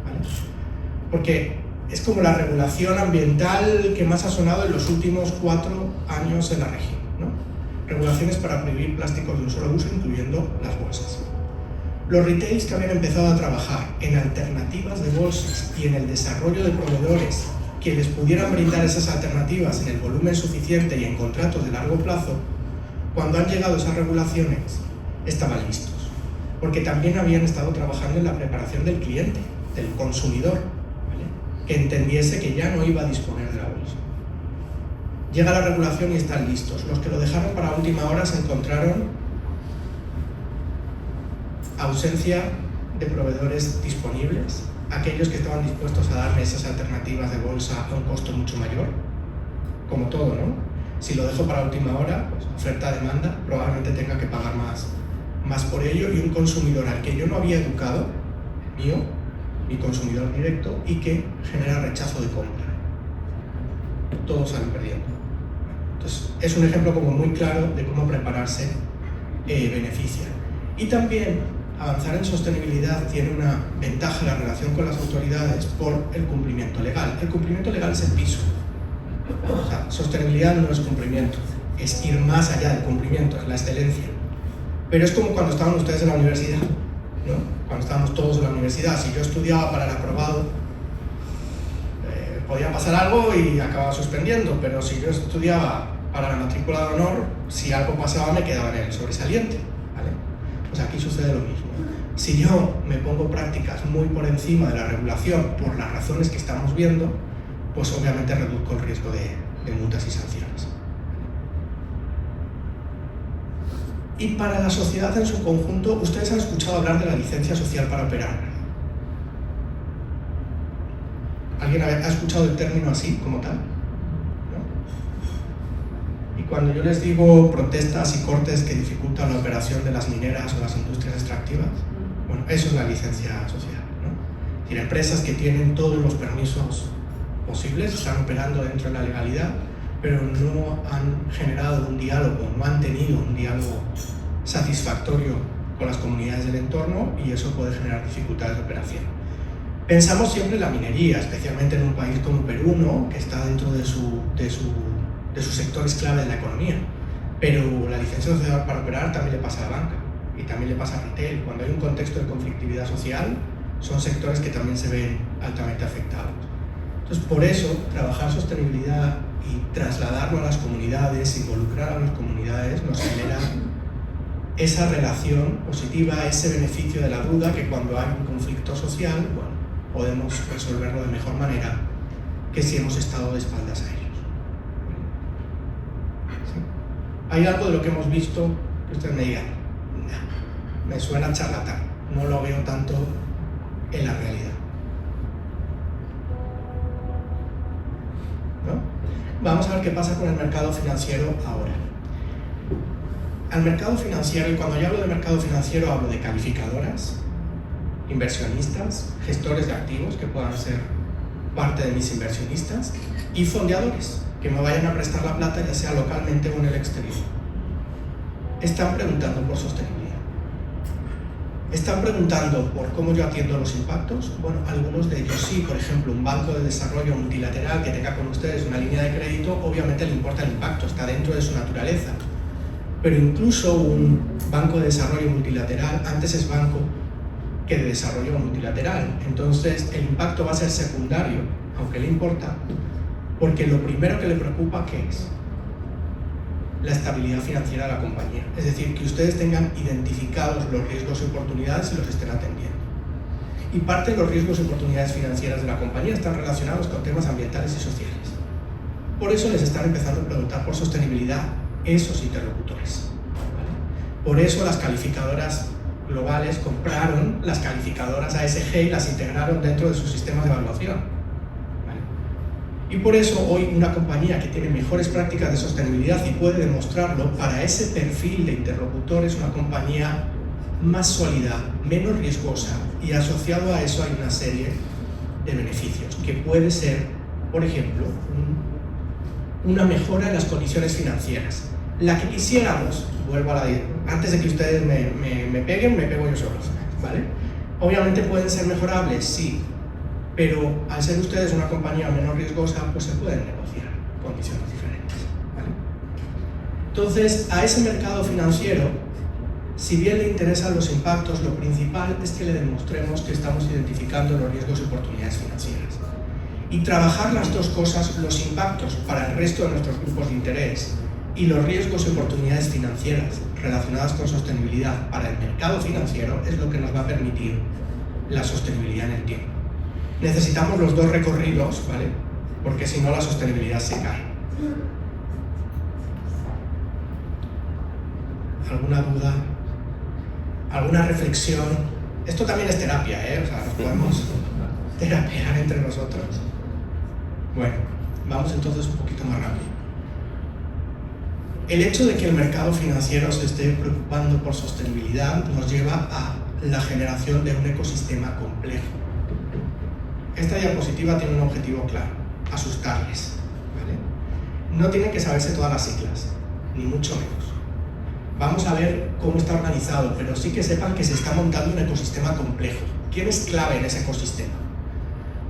¿vale? Porque es como la regulación ambiental que más ha sonado en los últimos 4 años en la región, ¿no? Regulaciones para prohibir plásticos de un solo uso, incluyendo las bolsas. Los retails que habían empezado a trabajar en alternativas de bolsas y en el desarrollo de proveedores que les pudieran brindar esas alternativas en el volumen suficiente y en contratos de largo plazo, cuando han llegado esas regulaciones, estaban listos. Porque también habían estado trabajando en la preparación del cliente, del consumidor, ¿vale? Que entendiese que ya no iba a disponer de la bolsa. Llega la regulación y están listos. Los que lo dejaron para última hora se encontraron ausencia de proveedores disponibles, aquellos que estaban dispuestos a darme esas alternativas de bolsa a un costo mucho mayor, como todo, ¿no? Si lo dejo para última hora, pues oferta-demanda, probablemente tenga que pagar más por ello, y un consumidor al que yo no había educado, mi consumidor directo, y que genera rechazo de compra. Todos salen perdiendo. Entonces, es un ejemplo como muy claro de cómo prepararse beneficia. Y también avanzar en sostenibilidad tiene una ventaja en la relación con las autoridades por el cumplimiento legal. El cumplimiento legal es el piso. O sea, sostenibilidad no es cumplimiento, es ir más allá del cumplimiento, es la excelencia. Pero es como cuando estaban ustedes en la universidad, ¿no? Cuando estábamos todos en la universidad, si yo estudiaba para el aprobado, podía pasar algo y acababa suspendiendo, pero si yo estudiaba para la matrícula de honor, si algo pasaba me quedaba en el sobresaliente, ¿vale? Pues aquí sucede lo mismo. Si yo me pongo prácticas muy por encima de la regulación por las razones que estamos viendo, pues obviamente reduzco el riesgo de multas y sanciones. Y para la sociedad en su conjunto, ustedes han escuchado hablar de la licencia social para operar. ¿Alguien ha escuchado el término así, como tal? ¿No? Y cuando yo les digo protestas y cortes que dificultan la operación de las mineras o las industrias extractivas, bueno, eso es la licencia social, ¿no? Es decir, empresas que tienen todos los permisos posibles, están operando dentro de la legalidad, pero no han generado un diálogo, no han tenido un diálogo satisfactorio con las comunidades del entorno, y eso puede generar dificultades de operación. Pensamos siempre en la minería, especialmente en un país como Perú, ¿no? Que está dentro de sus sectores clave de la economía, pero la licencia social para operar también le pasa a la banca y también le pasa a retail. Cuando hay un contexto de conflictividad social, son sectores que también se ven altamente afectados. Entonces, por eso, trabajar sostenibilidad y trasladarlo a las comunidades, involucrar a las comunidades, nos genera esa relación positiva, ese beneficio de la duda, que cuando hay un conflicto social, bueno, podemos resolverlo de mejor manera que si hemos estado de espaldas a ellos. ¿Sí? ¿Hay algo de lo que hemos visto que ustedes me digan? No, me suena charlatán, no lo veo tanto en la realidad. ¿No? Vamos a ver qué pasa con el mercado financiero ahora. Al mercado financiero, y cuando yo hablo de mercado financiero hablo de calificadoras, inversionistas, gestores de activos que puedan ser parte de mis inversionistas, y fondeadores que me vayan a prestar la plata, ya sea localmente o en el exterior. Están preguntando por sostenibilidad. ¿Están preguntando por cómo yo atiendo los impactos? Bueno, algunos de ellos sí. Por ejemplo, un banco de desarrollo multilateral que tenga con ustedes una línea de crédito, obviamente le importa el impacto, está dentro de su naturaleza. Pero incluso un banco de desarrollo multilateral antes es banco que de desarrollo multilateral. Entonces, el impacto va a ser secundario, aunque le importa, porque lo primero que le preocupa, ¿qué es? La estabilidad financiera de la compañía. Es decir, que ustedes tengan identificados los riesgos y oportunidades y los estén atendiendo. Y parte de los riesgos y oportunidades financieras de la compañía están relacionados con temas ambientales y sociales. Por eso les están empezando a preguntar por sostenibilidad esos interlocutores. ¿Vale? Por eso las calificadoras globales compraron las calificadoras ASG y las integraron dentro de sus sistemas de evaluación. Y por eso hoy una compañía que tiene mejores prácticas de sostenibilidad y puede demostrarlo, para ese perfil de interlocutor es una compañía más sólida, menos riesgosa, y asociado a eso hay una serie de beneficios, que puede ser, por ejemplo, una mejora en las condiciones financieras. La que quisiéramos, vuelvo a la antes de que ustedes me peguen, me pego yo solo, ¿vale? Obviamente pueden ser mejorables, sí, pero al ser ustedes una compañía menos riesgosa, pues se pueden negociar condiciones diferentes, ¿vale? Entonces, a ese mercado financiero, si bien le interesan los impactos, lo principal es que le demostremos que estamos identificando los riesgos y oportunidades financieras. Y trabajar las dos cosas, los impactos para el resto de nuestros grupos de interés y los riesgos y oportunidades financieras relacionadas con sostenibilidad para el mercado financiero, es lo que nos va a permitir la sostenibilidad en el tiempo. Necesitamos los dos recorridos, ¿vale? Porque si no la sostenibilidad se cae. ¿Alguna duda? ¿Alguna reflexión? Esto también es terapia, ¿eh? O sea, nos podemos terapear entre nosotros. Bueno, vamos entonces un poquito más rápido. El hecho de que el mercado financiero se esté preocupando por sostenibilidad nos lleva a la generación de un ecosistema complejo. Esta diapositiva tiene un objetivo claro: asustarles, ¿vale? No tienen que saberse todas las siglas, ni mucho menos. Vamos a ver cómo está organizado, pero sí que sepan que se está montando un ecosistema complejo. ¿Quién es clave en ese ecosistema?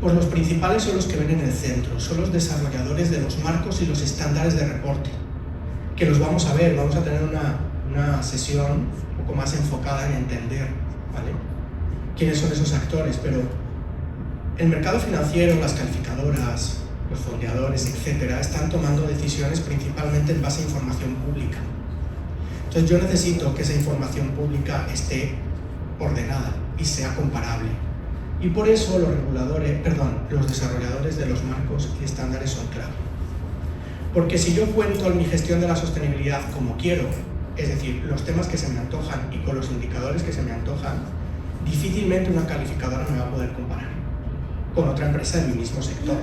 Pues los principales son los que ven en el centro, son los desarrolladores de los marcos y los estándares de reporte, que los vamos a ver, vamos a tener una sesión un poco más enfocada en entender, ¿vale?, quiénes son esos actores, pero el mercado financiero, las calificadoras, los fondeadores, etcétera, están tomando decisiones principalmente en base a información pública. Entonces yo necesito que esa información pública esté ordenada y sea comparable. Y por eso los desarrolladores de los marcos y estándares son clave. Porque si yo cuento en mi gestión de la sostenibilidad como quiero, es decir, los temas que se me antojan y con los indicadores que se me antojan, difícilmente una calificadora me va a poder comparar con otra empresa del mismo sector.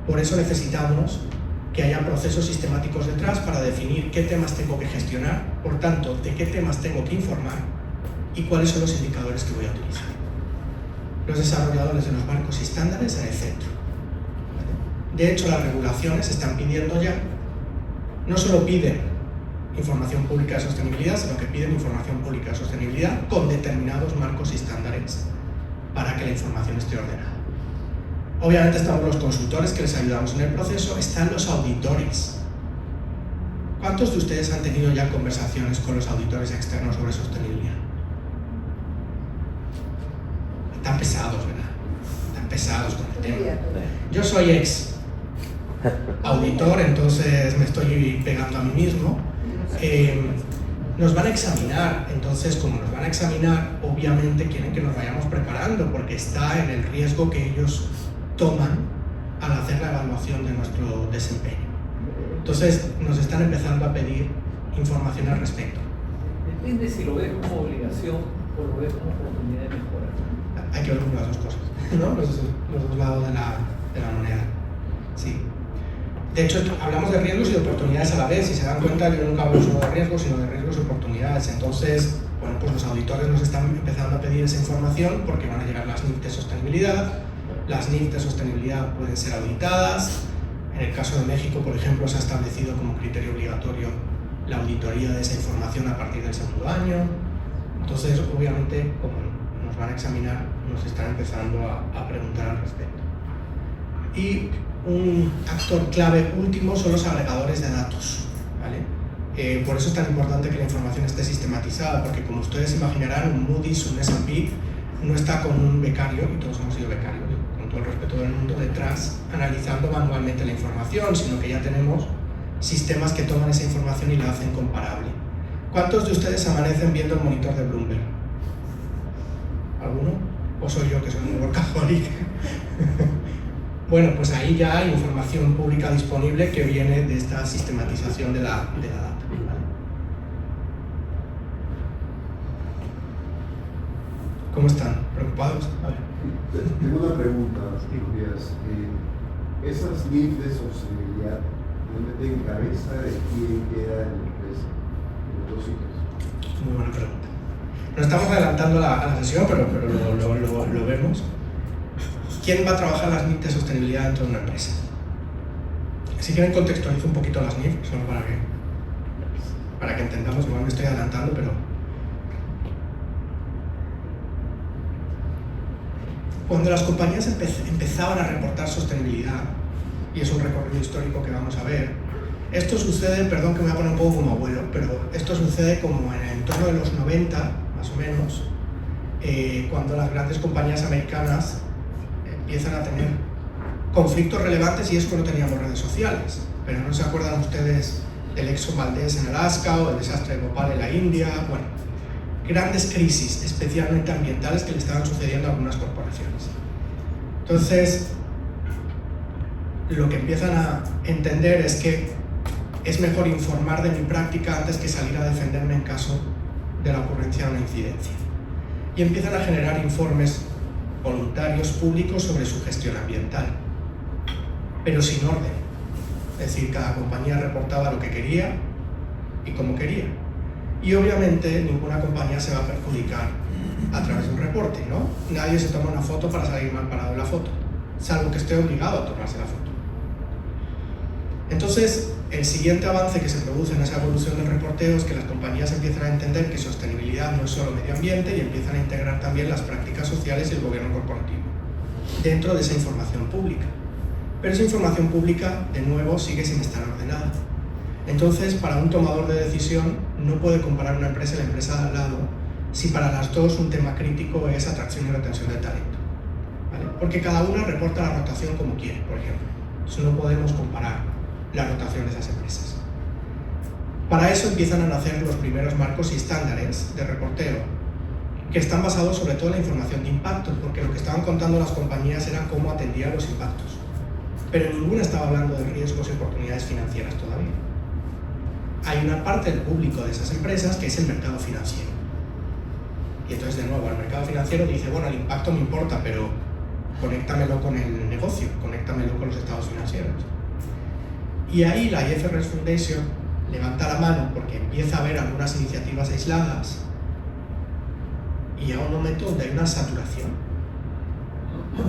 Por eso necesitamos que haya procesos sistemáticos detrás para definir qué temas tengo que gestionar, por tanto, de qué temas tengo que informar y cuáles son los indicadores que voy a utilizar. Los desarrolladores de los marcos y estándares en el centro. De hecho, las regulaciones están pidiendo ya, no solo piden información pública de sostenibilidad, sino que piden información pública de sostenibilidad con determinados marcos y estándares para que la información esté ordenada. Obviamente estamos los consultores que les ayudamos en el proceso, están los auditores. ¿Cuántos de ustedes han tenido ya conversaciones con los auditores externos sobre sostenibilidad? Están pesados, ¿verdad? Están pesados con el tema. Yo soy ex auditor, entonces me estoy pegando a mí mismo. Nos van a examinar, entonces como nos van a examinar, obviamente quieren que nos vayamos preparando porque está en el riesgo que ellos toman al hacer la evaluación de nuestro desempeño. Entonces nos están empezando a pedir información al respecto. Depende si lo ves como obligación o lo ves como oportunidad de mejora. Hay que ver las dos cosas, ¿no? Los dos lados de la moneda. Sí. De hecho, hablamos de riesgos y de oportunidades a la vez. Si se dan cuenta, yo nunca hablo solo de riesgos, sino de riesgos y oportunidades. Entonces, bueno, pues los auditores nos están empezando a pedir esa información porque van a llegar las NIF de sostenibilidad. Las NIF de sostenibilidad pueden ser auditadas. En el caso de México, por ejemplo, se ha establecido como criterio obligatorio la auditoría de esa información a partir del segundo año. Entonces, obviamente, como nos van a examinar, nos están empezando a preguntar al respecto. Y un actor clave último son los agregadores de datos, ¿vale? Por eso es tan importante que la información esté sistematizada, porque como ustedes imaginarán, un Moody's, un S&P, no está con un becario, y todos hemos sido becarios, con todo el respeto del mundo, detrás, analizando manualmente la información, sino que ya tenemos sistemas que toman esa información y la hacen comparable. ¿Cuántos de ustedes amanecen viendo el monitor de Bloomberg? ¿Alguno? ¿O soy yo que soy un workaholic? Bueno, pues ahí ya hay información pública disponible que viene de esta sistematización de la data. ¿Cómo están? ¿Preocupados? A ver. Tengo una pregunta, Díaz. Esas NIF de sostenibilidad, ¿realmente en cabeza de quién queda en la empresa? En los 2 sitios. Muy buena pregunta. Nos estamos adelantando a la sesión, pero lo vemos. ¿Quién va a trabajar las NIF de sostenibilidad dentro de una empresa? Si quieren contextualizo un poquito las NIF, solo para que entendamos, igual me estoy adelantando, pero cuando las compañías empezaban a reportar sostenibilidad, y es un recorrido histórico que vamos a ver, esto sucede, perdón que me voy a poner un poco como abuelo, pero esto sucede como en el entorno de los 90, más o menos, cuando las grandes compañías americanas empiezan a tener conflictos relevantes, y es cuando teníamos redes sociales. Pero no se acuerdan ustedes del Exxon Valdez en Alaska o el desastre de Bhopal en la India. Bueno, grandes crisis, especialmente ambientales, que le estaban sucediendo a algunas corporaciones. Entonces, lo que empiezan a entender es que es mejor informar de mi práctica antes que salir a defenderme en caso de la ocurrencia de una incidencia. Y empiezan a generar informes voluntarios públicos sobre su gestión ambiental, pero sin orden. Es decir, cada compañía reportaba lo que quería y como quería. Y obviamente ninguna compañía se va a perjudicar a través de un reporte, ¿no? Nadie se toma una foto para salir mal parado en la foto, salvo que esté obligado a tomarse la foto. Entonces, el siguiente avance que se produce en esa evolución del reporteo es que las compañías empiezan a entender que sostenibilidad no es solo medio ambiente, y empiezan a integrar también las prácticas sociales y el gobierno corporativo dentro de esa información pública. Pero esa información pública, de nuevo, sigue sin estar ordenada. Entonces, para un tomador de decisión, no puede comparar una empresa y la empresa de al lado si para las dos un tema crítico es atracción y retención de talento, ¿vale? Porque cada una reporta la rotación como quiere, por ejemplo. Entonces no podemos comparar la rotación de esas empresas. Para eso empiezan a nacer los primeros marcos y estándares de reporteo, que están basados sobre todo en la información de impactos, porque lo que estaban contando las compañías era cómo atendían los impactos. Pero ninguna estaba hablando de riesgos y oportunidades financieras todavía. Hay una parte del público de esas empresas que es el mercado financiero. Y entonces, de nuevo, el mercado financiero dice, bueno, el impacto me importa, pero conéctamelo con el negocio, conéctamelo con los estados financieros. Y ahí la IFRS Foundation levanta la mano porque empieza a haber algunas iniciativas aisladas, y a un momento donde hay una saturación.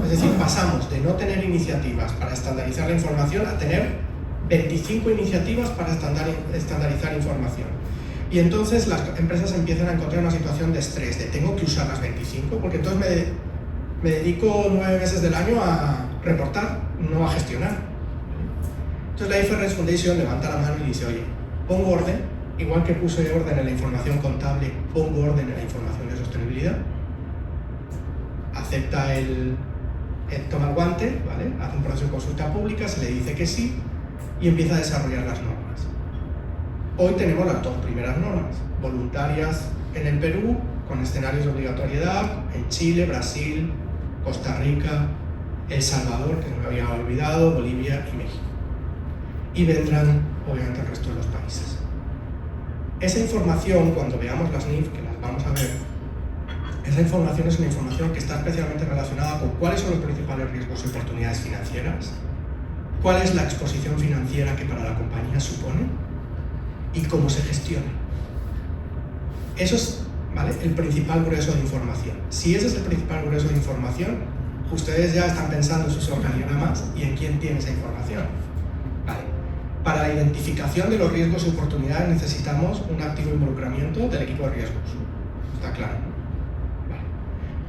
Es decir, pasamos de no tener iniciativas para estandarizar la información a tener 25 iniciativas para estandarizar información. Y entonces las empresas empiezan a encontrar una situación de estrés, de tengo que usar las 25, porque entonces me dedico 9 meses del año a reportar, no a gestionar. Entonces la IFRS Foundation levanta la mano y dice, oye, pongo orden, igual que puse orden en la información contable, pongo orden en la información de sostenibilidad. Acepta toma el guante, ¿vale? Hace un proceso de consulta pública, se le dice que sí, y empieza a desarrollar las normas. Hoy tenemos las 2 primeras normas, voluntarias en el Perú, con escenarios de obligatoriedad, en Chile, Brasil, Costa Rica, El Salvador, que no me había olvidado, Bolivia y México. Y vendrán, obviamente, el resto de los países. Esa información, cuando veamos las NIF, que las vamos a ver, esa información es una información que está especialmente relacionada con cuáles son los principales riesgos y oportunidades financieras, cuál es la exposición financiera que para la compañía supone y cómo se gestiona. Eso es, ¿vale?, el principal grueso de información. Si ese es el principal grueso de información, ustedes ya están pensando en sus organigramas y en quién tiene esa información. ¿Vale? Para la identificación de los riesgos y oportunidades necesitamos un activo involucramiento del equipo de riesgos. ¿Está claro? Vale.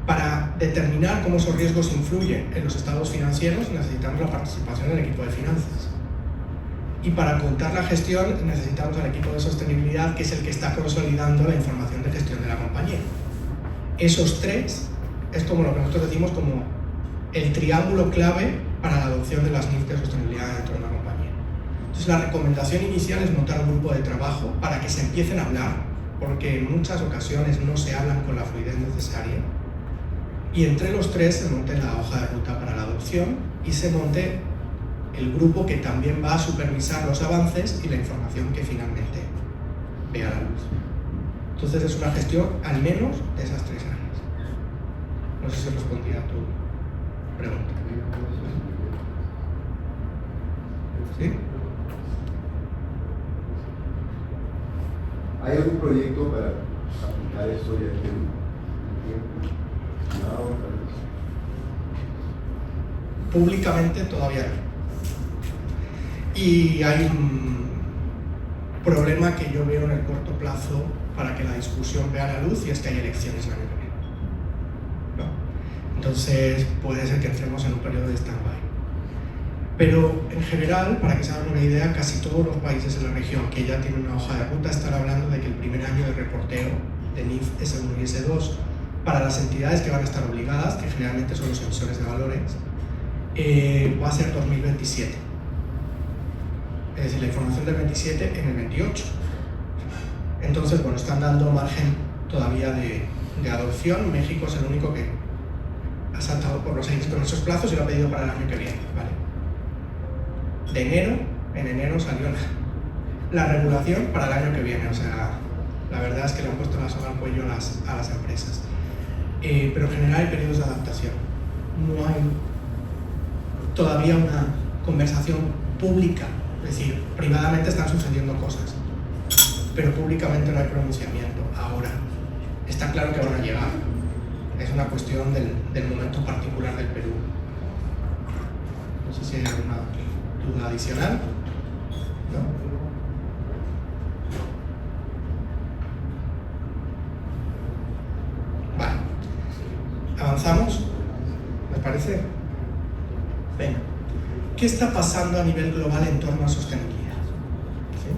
Para determinar cómo esos riesgos influyen en los estados financieros necesitamos la participación del equipo de finanzas. Y para contar la gestión necesitamos al equipo de sostenibilidad, que es el que está consolidando la información de gestión de la compañía. Esos tres es como lo que nosotros decimos como el triángulo clave para la adopción de las NIF de sostenibilidad dentro de una compañía. Entonces la recomendación inicial es montar un grupo de trabajo para que se empiecen a hablar, porque en muchas ocasiones no se hablan con la fluidez necesaria, y entre los tres se monte la hoja de ruta para la adopción y se monte el grupo que también va a supervisar los avances y la información que finalmente vea la luz. Entonces es una gestión al menos de esas tres áreas. No sé si respondí a tu pregunta. ¿Sí? ¿Hay algún proyecto para aplicar esto ya en tiempo? No, Públicamente todavía no. Y hay un problema que yo veo en el corto plazo para que la discusión vea la luz, y es que hay elecciones el año que viene, ¿no? Entonces puede ser que entremos en un periodo de stand-by. Pero en general, para que se hagan una idea, casi todos los países en la región que ya tienen una hoja de ruta están hablando de que el primer año de reporteo de NIF S1 y S2 para las entidades que van a estar obligadas, que generalmente son los emisores de valores, va a ser 2027. Es decir, la información del 27 en el 28. Entonces, bueno, están dando margen todavía de adopción. México es el único que ha saltado por los años con esos plazos y lo ha pedido para el año que viene, ¿vale? En enero salió la regulación para el año que viene. O sea, la verdad es que le han puesto la soga al cuello a las empresas. Pero en general hay periodos de adaptación. No hay todavía una conversación pública. Es decir, privadamente están sucediendo cosas, pero públicamente no hay pronunciamiento. Ahora, está claro que van a llegar. Es una cuestión del momento particular del Perú. No sé si hay alguna duda adicional. ¿No? Vale. ¿Avanzamos? ¿Les parece? Venga. ¿Qué está pasando a nivel global en torno a sostenibilidad? ¿Sí?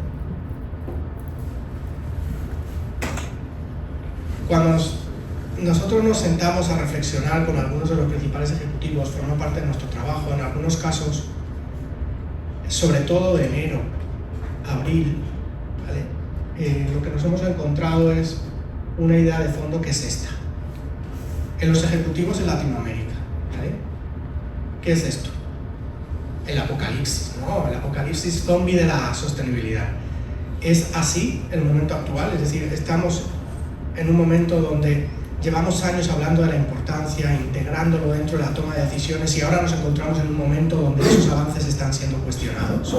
Cuando nosotros nos sentamos a reflexionar con algunos de los principales ejecutivos, forma parte de nuestro trabajo, en algunos casos, sobre todo de enero, abril, ¿vale? Lo que nos hemos encontrado es una idea de fondo que es esta. En los ejecutivos en Latinoamérica, ¿vale? ¿Qué es esto? El apocalipsis, ¿no? El apocalipsis zombie de la sostenibilidad. Es así el momento actual, es decir, estamos en un momento donde llevamos años hablando de la importancia, integrándolo dentro de la toma de decisiones, y ahora nos encontramos en un momento donde esos avances están siendo cuestionados.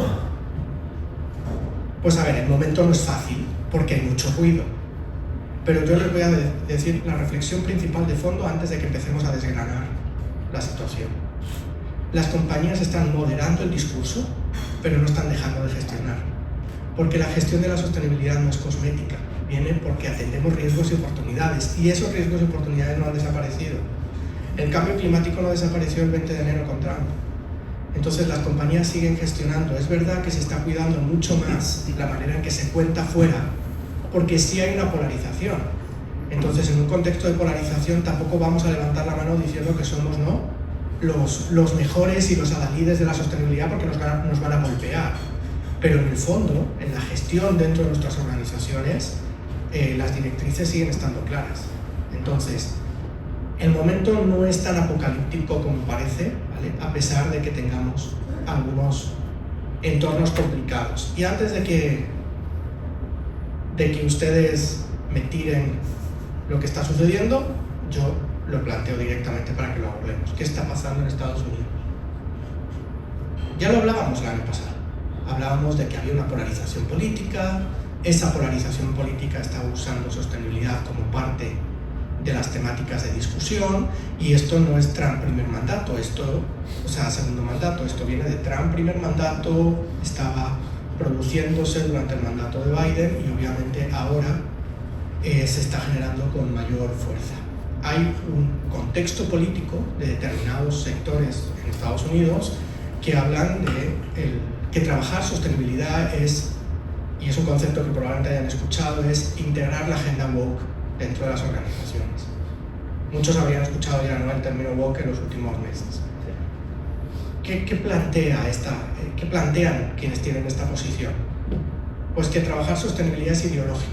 Pues a ver, el momento no es fácil porque hay mucho ruido, pero yo les voy a decir la reflexión principal de fondo antes de que empecemos a desgranar la situación. Las compañías están moderando el discurso, pero no están dejando de gestionar. Porque la gestión de la sostenibilidad no es cosmética, viene porque atendemos riesgos y oportunidades, y esos riesgos y oportunidades no han desaparecido. El cambio climático no desapareció el 20 de enero con Trump. Entonces las compañías siguen gestionando. Es verdad que se está cuidando mucho más la manera en que se cuenta fuera, porque sí hay una polarización. Entonces, en un contexto de polarización tampoco vamos a levantar la mano diciendo que somos, ¿no?, los mejores y los adalides de la sostenibilidad, porque nos van a golpear. Pero en el fondo, en la gestión dentro de nuestras organizaciones, las directrices siguen estando claras. Entonces, el momento no es tan apocalíptico como parece, ¿vale?, a pesar de que tengamos algunos entornos complicados. Y antes de que ustedes me tiren lo que está sucediendo, yo lo planteo directamente para que lo abordemos. ¿Qué está pasando en Estados Unidos? Ya lo hablábamos el año pasado. Hablábamos de que había una polarización política. Esa polarización política está usando sostenibilidad como parte de las temáticas de discusión, y esto no es Trump primer mandato, segundo mandato, esto viene de Trump primer mandato, estaba produciéndose durante el mandato de Biden, y obviamente ahora se está generando con mayor fuerza. Hay un contexto político de determinados sectores en Estados Unidos que hablan de que trabajar sostenibilidad es, y es un concepto que probablemente hayan escuchado, es integrar la agenda woke dentro de las organizaciones. Muchos habrían escuchado ya, ¿no?, el término woke en los últimos meses. ¿Qué plantean quienes tienen esta posición? Pues que trabajar sostenibilidad es ideológico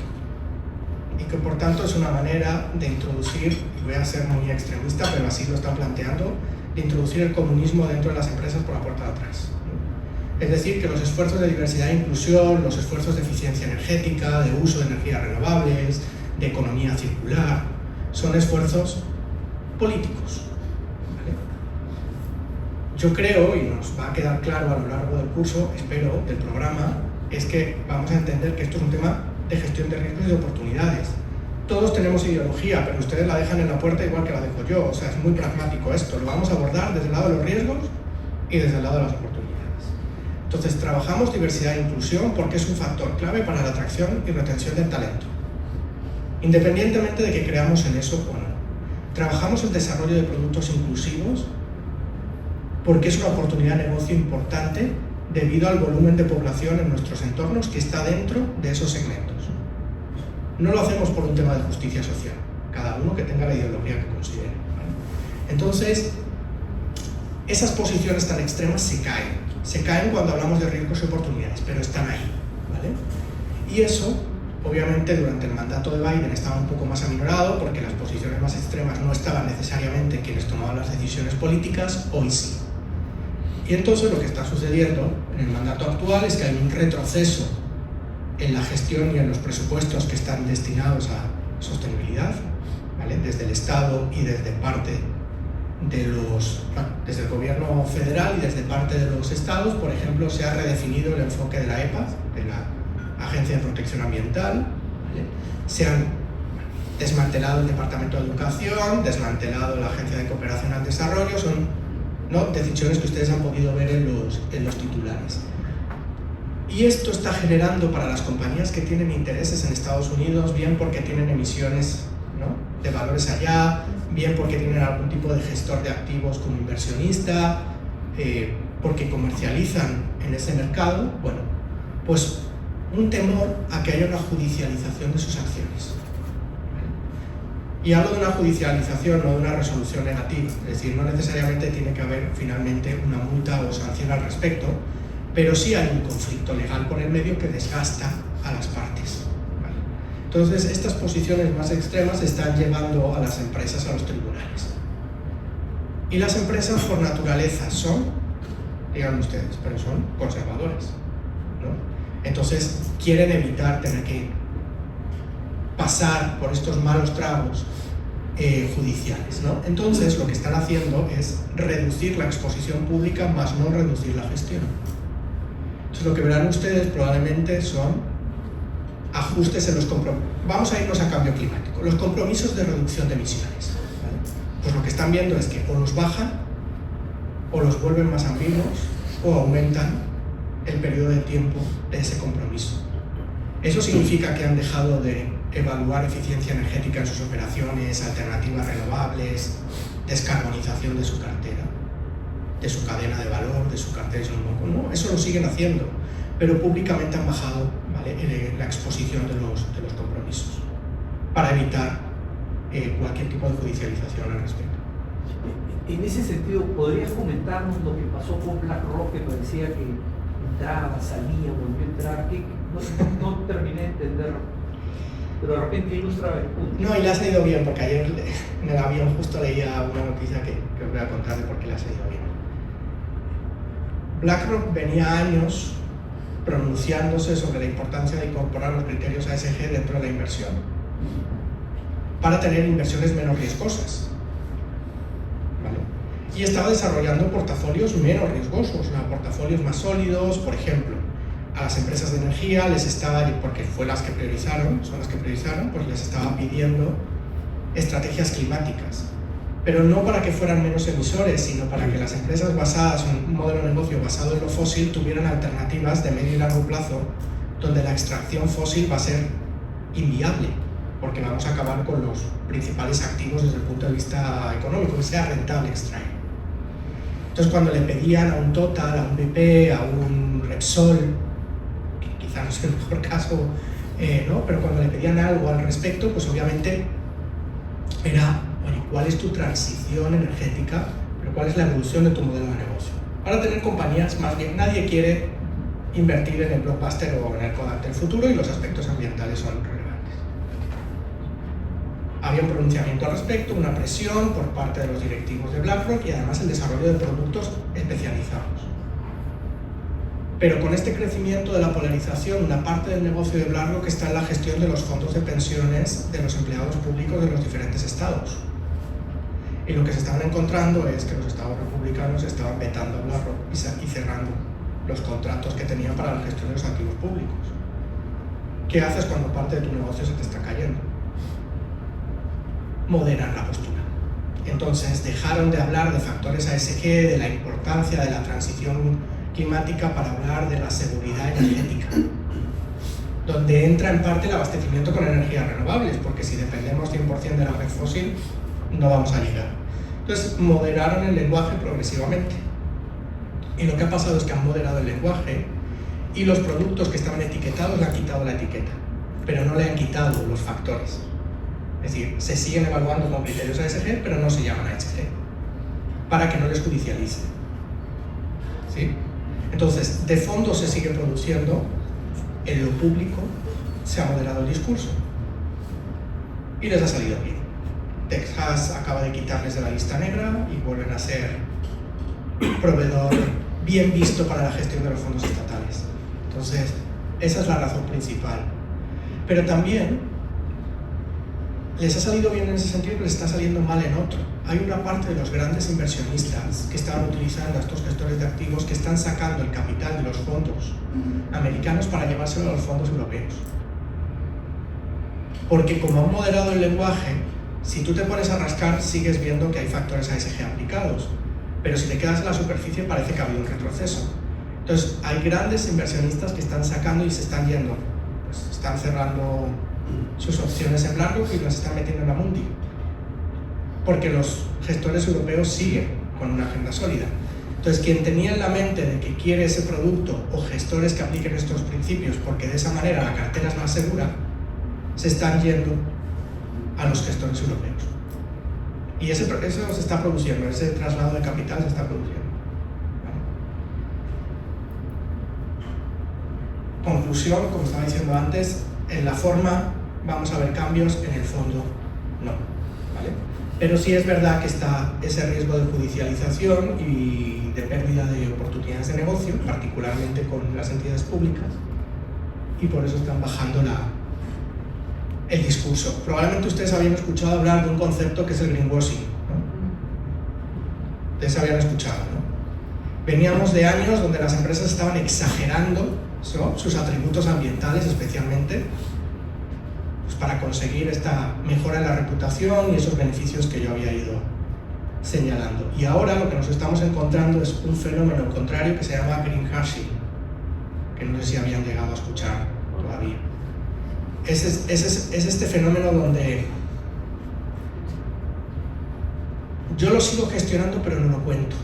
y que por tanto es una manera de introducir, y voy a ser muy extremista, pero así lo están planteando, de introducir el comunismo dentro de las empresas por la puerta de atrás. Es decir, que los esfuerzos de diversidad e inclusión, los esfuerzos de eficiencia energética, de uso de energías renovables, de economía circular, son esfuerzos políticos. ¿Vale? Yo creo, y nos va a quedar claro a lo largo del curso, espero, del programa, es que vamos a entender que esto es un tema de gestión de riesgos y de oportunidades. Todos tenemos ideología, pero ustedes la dejan en la puerta igual que la dejo yo. O sea, es muy pragmático esto. Lo vamos a abordar desde el lado de los riesgos y desde el lado de las oportunidades. Entonces, trabajamos diversidad e inclusión porque es un factor clave para la atracción y retención del talento, independientemente de que creamos en eso o no. Trabajamos el desarrollo de productos inclusivos porque es una oportunidad de negocio importante debido al volumen de población en nuestros entornos que está dentro de esos segmentos. No lo hacemos por un tema de justicia social, cada uno que tenga la ideología que considere, ¿vale? Entonces, esas posiciones tan extremas se caen cuando hablamos de riesgos y oportunidades, pero están ahí, ¿vale? Y eso, obviamente, durante el mandato de Biden estaba un poco más aminorado porque las posiciones más extremas no estaban necesariamente quienes tomaban las decisiones políticas, hoy sí. Y entonces lo que está sucediendo en el mandato actual es que hay un retroceso en la gestión y en los presupuestos que están destinados a sostenibilidad, ¿vale?, desde el Estado y desde parte desde el gobierno federal y desde parte de los estados. Por ejemplo, se ha redefinido el enfoque de la EPA, de la Agencia de Protección Ambiental, ¿vale? Se han desmantelado el Departamento de Educación, desmantelado la Agencia de Cooperación al Desarrollo. Son, ¿no?, decisiones que ustedes han podido ver en los titulares. Y esto está generando para las compañías que tienen intereses en Estados Unidos, bien porque tienen emisiones, ¿no?, de valores allá, bien porque tienen algún tipo de gestor de activos como inversionista, porque comercializan en ese mercado, bueno, pues un temor a que haya una judicialización de sus acciones. Y hablo de una judicialización, no de una resolución negativa, es decir, no necesariamente tiene que haber finalmente una multa o sanción al respecto, pero sí hay un conflicto legal por el medio que desgasta a las partes. ¿Vale? Entonces, estas posiciones más extremas están llevando a las empresas a los tribunales. Y las empresas, por naturaleza, son, díganme ustedes, pero son conservadoras, ¿no? Entonces, quieren evitar tener que pasar por estos malos tragos judiciales, ¿no? Entonces, lo que están haciendo es reducir la exposición pública, más no reducir la gestión. Entonces, lo que verán ustedes probablemente son ajustes en los compromisos. Vamos a irnos a cambio climático. Los compromisos de reducción de emisiones, ¿vale? Pues lo que están viendo es que o los bajan, o los vuelven más ambiguos, o aumentan el periodo de tiempo de ese compromiso. Eso significa que han dejado de evaluar eficiencia energética en sus operaciones, alternativas renovables, descarbonización de su cartera, de su cadena de valor, de su cartera. No, eso lo siguen haciendo, pero públicamente han bajado, ¿vale?, la exposición de los compromisos para evitar cualquier tipo de judicialización al respecto. En ese sentido, ¿podrías comentarnos lo que pasó con BlackRock, que parecía que entraba, salía, volvió a entrar? No terminé de entender, pero de repente ilustra el punto. No, y le ha salido bien, porque ayer en el avión justo leía una noticia que os voy a contar de por qué le ha salido bien. BlackRock venía años pronunciándose sobre la importancia de incorporar los criterios ESG dentro de la inversión para tener inversiones menos riesgosas, ¿vale? Y estaba desarrollando portafolios menos riesgosos, portafolios más sólidos. Por ejemplo, a las empresas de energía les estaba, porque son las que priorizaron, pues les estaba pidiendo estrategias climáticas, pero no para que fueran menos emisores, sino para que las empresas basadas en un modelo de negocio basado en lo fósil tuvieran alternativas de medio y largo plazo, donde la extracción fósil va a ser inviable. porque vamos a acabar con los principales activos desde el punto de vista económico, que sea rentable extraer. Entonces, cuando le pedían a un Total, a un BP, a un Repsol, que quizá no es el mejor caso, ¿no? Pero cuando le pedían algo al respecto, pues obviamente era, oye, ¿cuál es tu transición energética? Pero ¿cuál es la evolución de tu modelo de negocio? Para tener compañías, más bien, nadie quiere invertir en el blockbuster o en el Kodak del futuro, y los aspectos ambientales son relevantes. Había un pronunciamiento al respecto, una presión por parte de los directivos de BlackRock y además el desarrollo de productos especializados. Pero con este crecimiento de la polarización, una parte del negocio de BlackRock está en la gestión de los fondos de pensiones de los empleados públicos de los diferentes estados. Y lo que se estaban encontrando es que los estados republicanos estaban vetando a BlackRock y cerrando los contratos que tenían para la gestión de los activos públicos. ¿Qué haces cuando parte de tu negocio se te está cayendo? Moderar la postura. Entonces dejaron de hablar de factores ASG, de la importancia de la transición climática, para hablar de la seguridad energética, donde entra en parte el abastecimiento con energías renovables, porque si dependemos 100% de la red fósil, no vamos a llegar. Entonces moderaron el lenguaje progresivamente. Y lo que ha pasado es que han moderado el lenguaje y los productos que estaban etiquetados le han quitado la etiqueta, pero no le han quitado los factores. Es decir, se siguen evaluando con criterios ASG, pero no se llaman ASG, para que no les judicialice. ¿Sí? Entonces, de fondo se sigue produciendo, en lo público se ha moderado el discurso y les ha salido bien. Texas acaba de quitarles de la lista negra y vuelven a ser proveedor bien visto para la gestión de los fondos estatales. Entonces, esa es la razón principal. Pero también les ha salido bien en ese sentido, pero les está saliendo mal en otro. Hay una parte de los grandes inversionistas que estaban utilizando a estos gestores de activos que están sacando el capital de los fondos americanos para llevárselo a los fondos europeos. Porque como han moderado el lenguaje, si tú te pones a rascar, sigues viendo que hay factores ASG aplicados, pero si te quedas en la superficie parece que ha habido un retroceso. Entonces hay grandes inversionistas que están sacando y se están yendo, pues están cerrando sus opciones en BlackRock y las están metiendo en la Amundi, porque los gestores europeos siguen con una agenda sólida. Entonces, quien tenía en la mente de que quiere ese producto o gestores que apliquen estos principios, porque de esa manera la cartera es más segura, se están yendo a los gestores europeos. Y eso se está produciendo, ese traslado de capital se está produciendo. ¿Vale? Conclusión, como estaba diciendo antes, en la forma vamos a ver cambios, en el fondo no. ¿Vale? Pero sí es verdad que está ese riesgo de judicialización y de pérdida de oportunidades de negocio, particularmente con las entidades públicas, y por eso están bajando el discurso. Probablemente ustedes habían escuchado hablar de un concepto que es el greenwashing, ¿no? Ustedes habían escuchado, ¿no? Veníamos de años donde las empresas estaban exagerando, ¿no?, sus atributos ambientales, especialmente, pues para conseguir esta mejora en la reputación y esos beneficios que yo había ido señalando. Y ahora lo que nos estamos encontrando es un fenómeno contrario que se llama greenwashing, que no sé si habían llegado a escuchar todavía. Es este fenómeno donde yo lo sigo gestionando pero no lo cuento,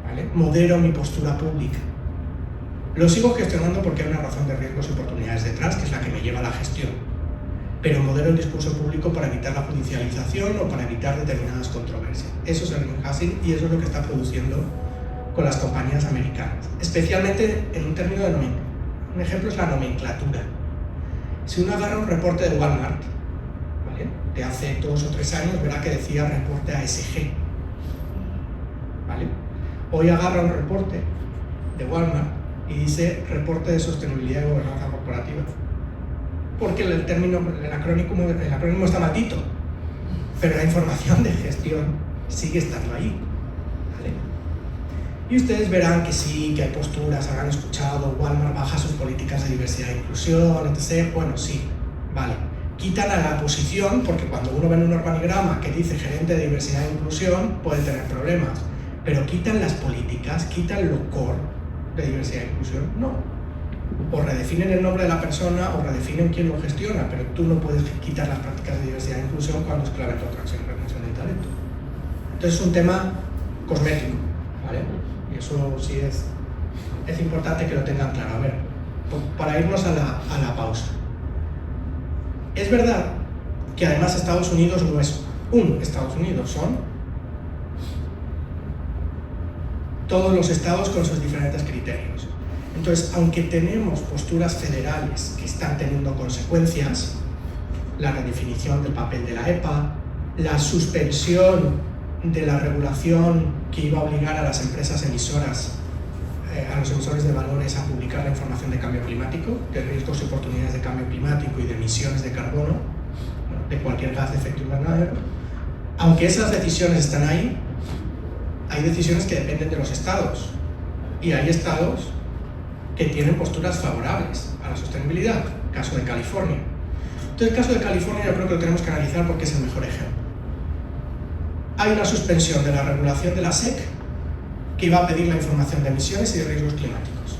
¿vale? Modero mi postura pública. Lo sigo gestionando porque hay una razón de riesgos y oportunidades detrás, que es la que me lleva a la gestión. Pero modero el discurso público para evitar la judicialización o para evitar determinadas controversias. Eso es el greenwashing y eso es lo que está produciendo con las compañías americanas. Especialmente en un término de nomenclatura. Un ejemplo es la nomenclatura. Si uno agarra un reporte de Walmart, ¿vale?, de hace 2 o 3 años, verá que decía reporte ASG. ¿Vale? Hoy agarra un reporte de Walmart y dice reporte de sostenibilidad y gobernanza corporativa, porque el acrónimo está maldito, pero la información de gestión sigue estando ahí, ¿vale? Y ustedes verán que sí, que hay posturas, habrán escuchado, Walmart baja sus políticas de diversidad e inclusión, etc. Bueno, sí, vale. Quitan a la posición, porque cuando uno ve en un organigrama que dice gerente de diversidad e inclusión, puede tener problemas, pero quitan las políticas, quitan lo core de diversidad e inclusión, no. O redefinen el nombre de la persona o redefinen quién lo gestiona, pero tú no puedes quitar las prácticas de diversidad e inclusión cuando es clave tu atracción y retención del talento. Entonces es un tema cosmético, ¿vale? Y eso sí es importante que lo tengan claro. A ver, para irnos a la pausa. Es verdad que además Estados Unidos no es un Estados Unidos, son todos los estados con sus diferentes criterios. Entonces, aunque tenemos posturas federales que están teniendo consecuencias, la redefinición del papel de la EPA, la suspensión de la regulación que iba a obligar a las empresas emisoras, a los emisores de valores a publicar la información de cambio climático, de riesgos y oportunidades de cambio climático y de emisiones de carbono, de cualquier gas de efecto invernadero. Aunque esas decisiones están ahí, hay decisiones que dependen de los estados, y hay estados que tienen posturas favorables a la sostenibilidad, caso de California. Entonces, el caso de California yo creo que lo tenemos que analizar porque es el mejor ejemplo. Hay una suspensión de la regulación de la SEC que iba a pedir la información de emisiones y de riesgos climáticos.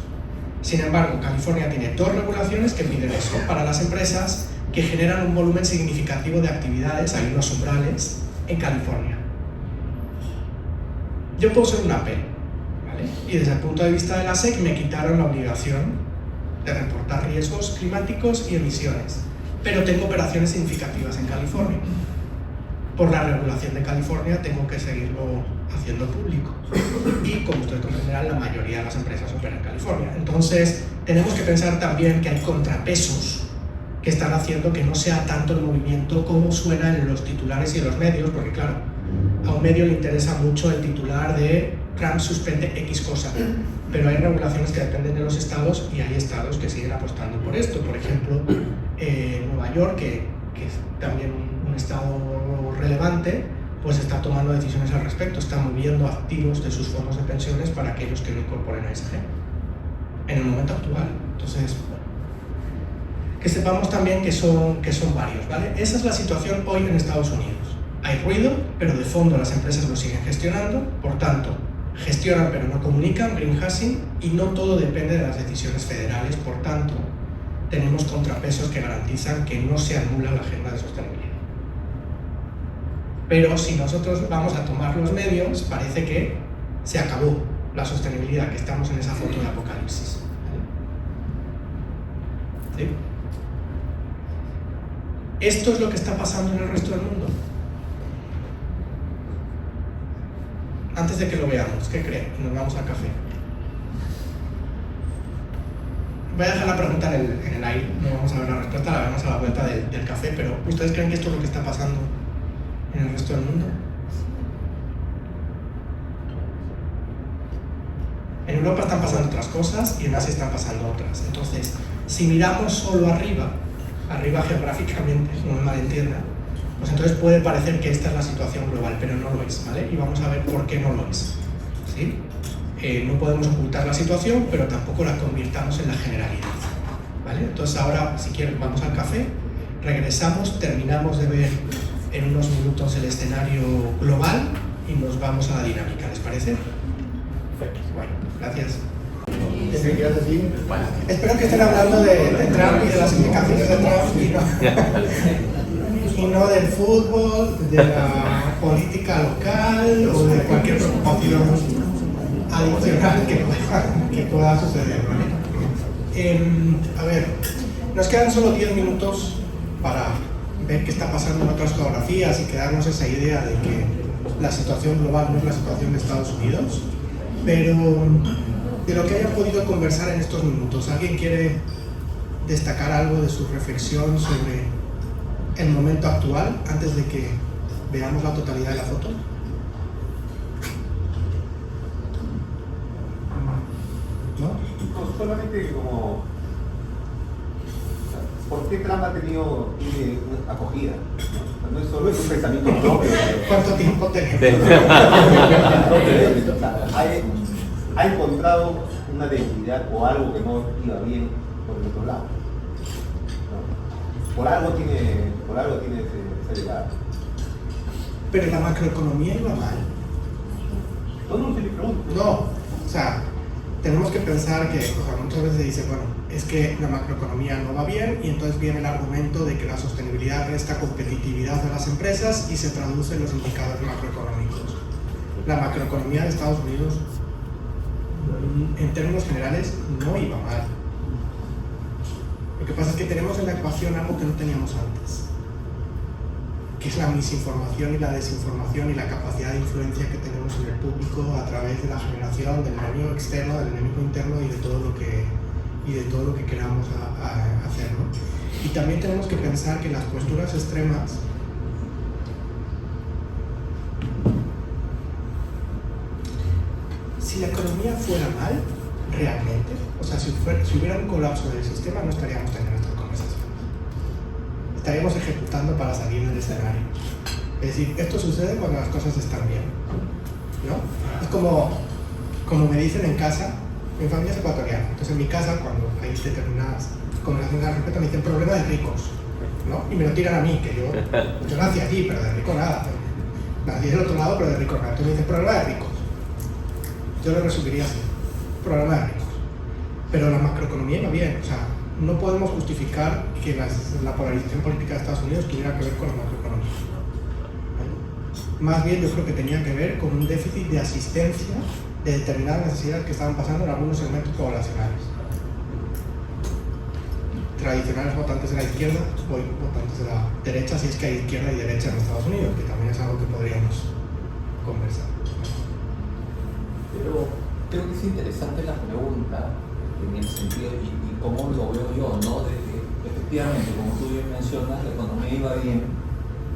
Sin embargo, California tiene dos regulaciones que piden eso para las empresas que generan un volumen significativo de actividades, hay unos umbrales, en California. Yo puedo ser un Apple, ¿vale? Y desde el punto de vista de la SEC me quitaron la obligación de reportar riesgos climáticos y emisiones, pero tengo operaciones significativas en California. Por la regulación de California tengo que seguirlo haciendo público, y como ustedes comprenderán, la mayoría de las empresas operan en California. Entonces tenemos que pensar también que hay contrapesos que están haciendo que no sea tanto el movimiento como suena en los titulares y en los medios, porque claro, a un medio le interesa mucho el titular de Trump suspende X cosa, pero hay regulaciones que dependen de los estados y hay estados que siguen apostando por esto. Por ejemplo, Nueva York, que es también un estado relevante, pues está tomando decisiones al respecto, está moviendo activos de sus fondos de pensiones para aquellos que no incorporen a ESG en el momento actual. Entonces, que sepamos también que son varios, ¿vale? Esa es la situación hoy en Estados Unidos. Hay ruido, pero de fondo las empresas lo siguen gestionando, por tanto, gestionan pero no comunican, greenwashing, y no todo depende de las decisiones federales, por tanto, tenemos contrapesos que garantizan que no se anula la agenda de sostenibilidad. Pero si nosotros vamos a tomar los medios, parece que se acabó la sostenibilidad, que estamos en esa foto de apocalipsis. ¿Sí? ¿Esto es lo que está pasando en el resto del mundo? Antes de que lo veamos, ¿qué creen? Y nos vamos al café. Voy a dejar la pregunta en el aire, no vamos a ver la respuesta, la vemos a la vuelta del café, pero ¿ustedes creen que esto es lo que está pasando en el resto del mundo? En Europa están pasando otras cosas y en Asia están pasando otras. Entonces, si miramos solo arriba geográficamente, no me malentiendan, pues entonces puede parecer que esta es la situación global, pero no lo es, ¿vale? Y vamos a ver por qué no lo es, ¿sí? No podemos ocultar la situación, pero tampoco la convirtamos en la generalidad, ¿vale? Entonces ahora, si quieren, vamos al café, regresamos, terminamos de ver en unos minutos el escenario global y nos vamos a la dinámica, ¿les parece? Perfecto. Bueno, gracias. Espero que estén hablando de Trump y de las implicaciones de Trump y no del fútbol, de la política local o de cualquier preocupación adicional que pueda suceder, ¿vale? A ver, nos quedan solo 10 minutos para ver qué está pasando en otras geografías y quedarnos esa idea de que la situación global no es la situación de Estados Unidos, pero de lo que hayan podido conversar en estos minutos, ¿alguien quiere destacar algo de su reflexión sobre el momento actual antes de que veamos la totalidad de la foto? ¿No? No, solamente como... ¿Por qué Trump tiene una acogida? No es solo un pensamiento propio. ¿Cuánto tiempo tenemos? Ha encontrado una debilidad o algo que no iba bien por el otro lado. ¿No? Por algo tiene esa llegada. Pero la macroeconomía iba mal. No se le pregunto. No, o sea, tenemos que pensar que, o sea, muchas veces se dice, bueno, es que la macroeconomía no va bien y entonces viene el argumento de que la sostenibilidad resta competitividad a las empresas y se traduce en los indicadores macroeconómicos. La macroeconomía de Estados Unidos, en términos generales, no iba mal. Lo que pasa es que tenemos en la ecuación algo que no teníamos antes, que es la misinformación y la desinformación y la capacidad de influencia que tenemos en el público a través de la generación del enemigo externo, del enemigo interno y de todo lo que queramos hacer, ¿no? Y también tenemos que pensar que las posturas extremas si la economía fuera mal, realmente, o sea, si hubiera un colapso del sistema, no estaríamos teniendo estas conversaciones. Estaríamos ejecutando para salir del escenario. Es decir, esto sucede cuando las cosas están bien, ¿no? Es como me dicen en casa, mi familia es ecuatoriana, entonces en mi casa cuando hay determinadas conversaciones al respecto me dicen problema de ricos, ¿no? Y me lo tiran a mí, que yo nací allí, pero de rico nada. Nací del otro lado, pero de rico nada. Entonces me dicen problema de ricos. Yo lo resumiría así, problema de ricos. Pero la macroeconomía va bien, o sea, no podemos justificar que la polarización política de Estados Unidos tuviera que ver con la macroeconomía. Más bien yo creo que tenía que ver con un déficit de asistencia de determinadas necesidades que estaban pasando en algunos segmentos poblacionales. Tradicionales votantes de la izquierda, hoy votantes de la derecha, si es que hay izquierda y derecha en Estados Unidos, que también es algo que podríamos conversar. Pero creo que es interesante la pregunta, en el sentido, y cómo lo veo yo, ¿no? De que efectivamente, como tú bien mencionas, la economía iba bien,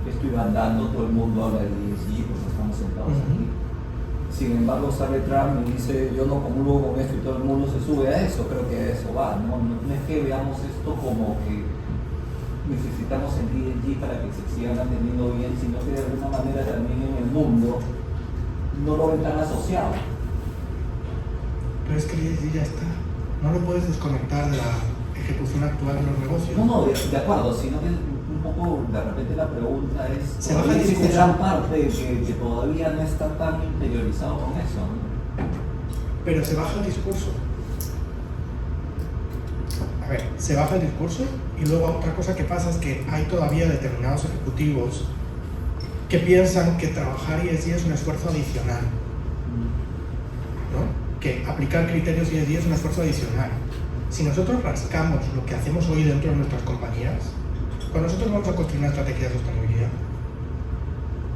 esto iba andando, todo el mundo habla del ESG, porque estamos sentados aquí. Sin embargo, sale Trump y dice, yo no comulgo con esto y todo el mundo se sube a eso, creo que a eso va, ¿no? No es que veamos esto como que necesitamos el ESG para que se siga manteniendo bien, sino que de alguna manera también en el mundo no lo ven tan asociado. Pero es que el ESG ya está. No lo puedes desconectar de la ejecución actual de los negocios. No, de acuerdo, sino que un poco de repente la pregunta es, se baja el existe discurso. gran parte que todavía no está tan interiorizado con eso, ¿no? Pero se baja el discurso. A ver, se baja el discurso y luego otra cosa que pasa es que hay todavía determinados ejecutivos que piensan que trabajar ESG es un esfuerzo adicional, ¿no? Que aplicar criterios ESG es un esfuerzo adicional. Si nosotros rascamos lo que hacemos hoy dentro de nuestras compañías, cuando nosotros vamos a construir una estrategia de sostenibilidad,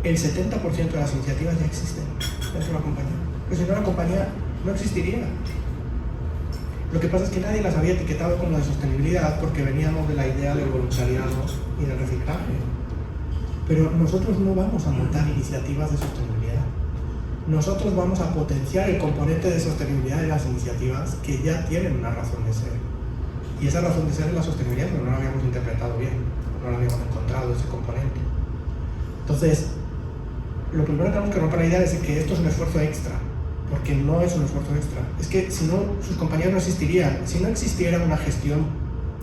el 70% de las iniciativas ya existen dentro de la compañía. Pero si no, la compañía no existiría. Lo que pasa es que nadie las había etiquetado como de sostenibilidad porque veníamos de la idea del voluntariado y del reciclaje. Pero nosotros no vamos a montar iniciativas de sostenibilidad. Nosotros vamos a potenciar el componente de sostenibilidad de las iniciativas que ya tienen una razón de ser. Y esa razón de ser es la sostenibilidad, pero no la habíamos interpretado bien, no la habíamos encontrado, ese componente. Entonces, lo primero que tenemos que romper la idea es que esto es un esfuerzo extra, porque no es un esfuerzo extra. Es que si no, sus compañías no existirían. Si no existiera una gestión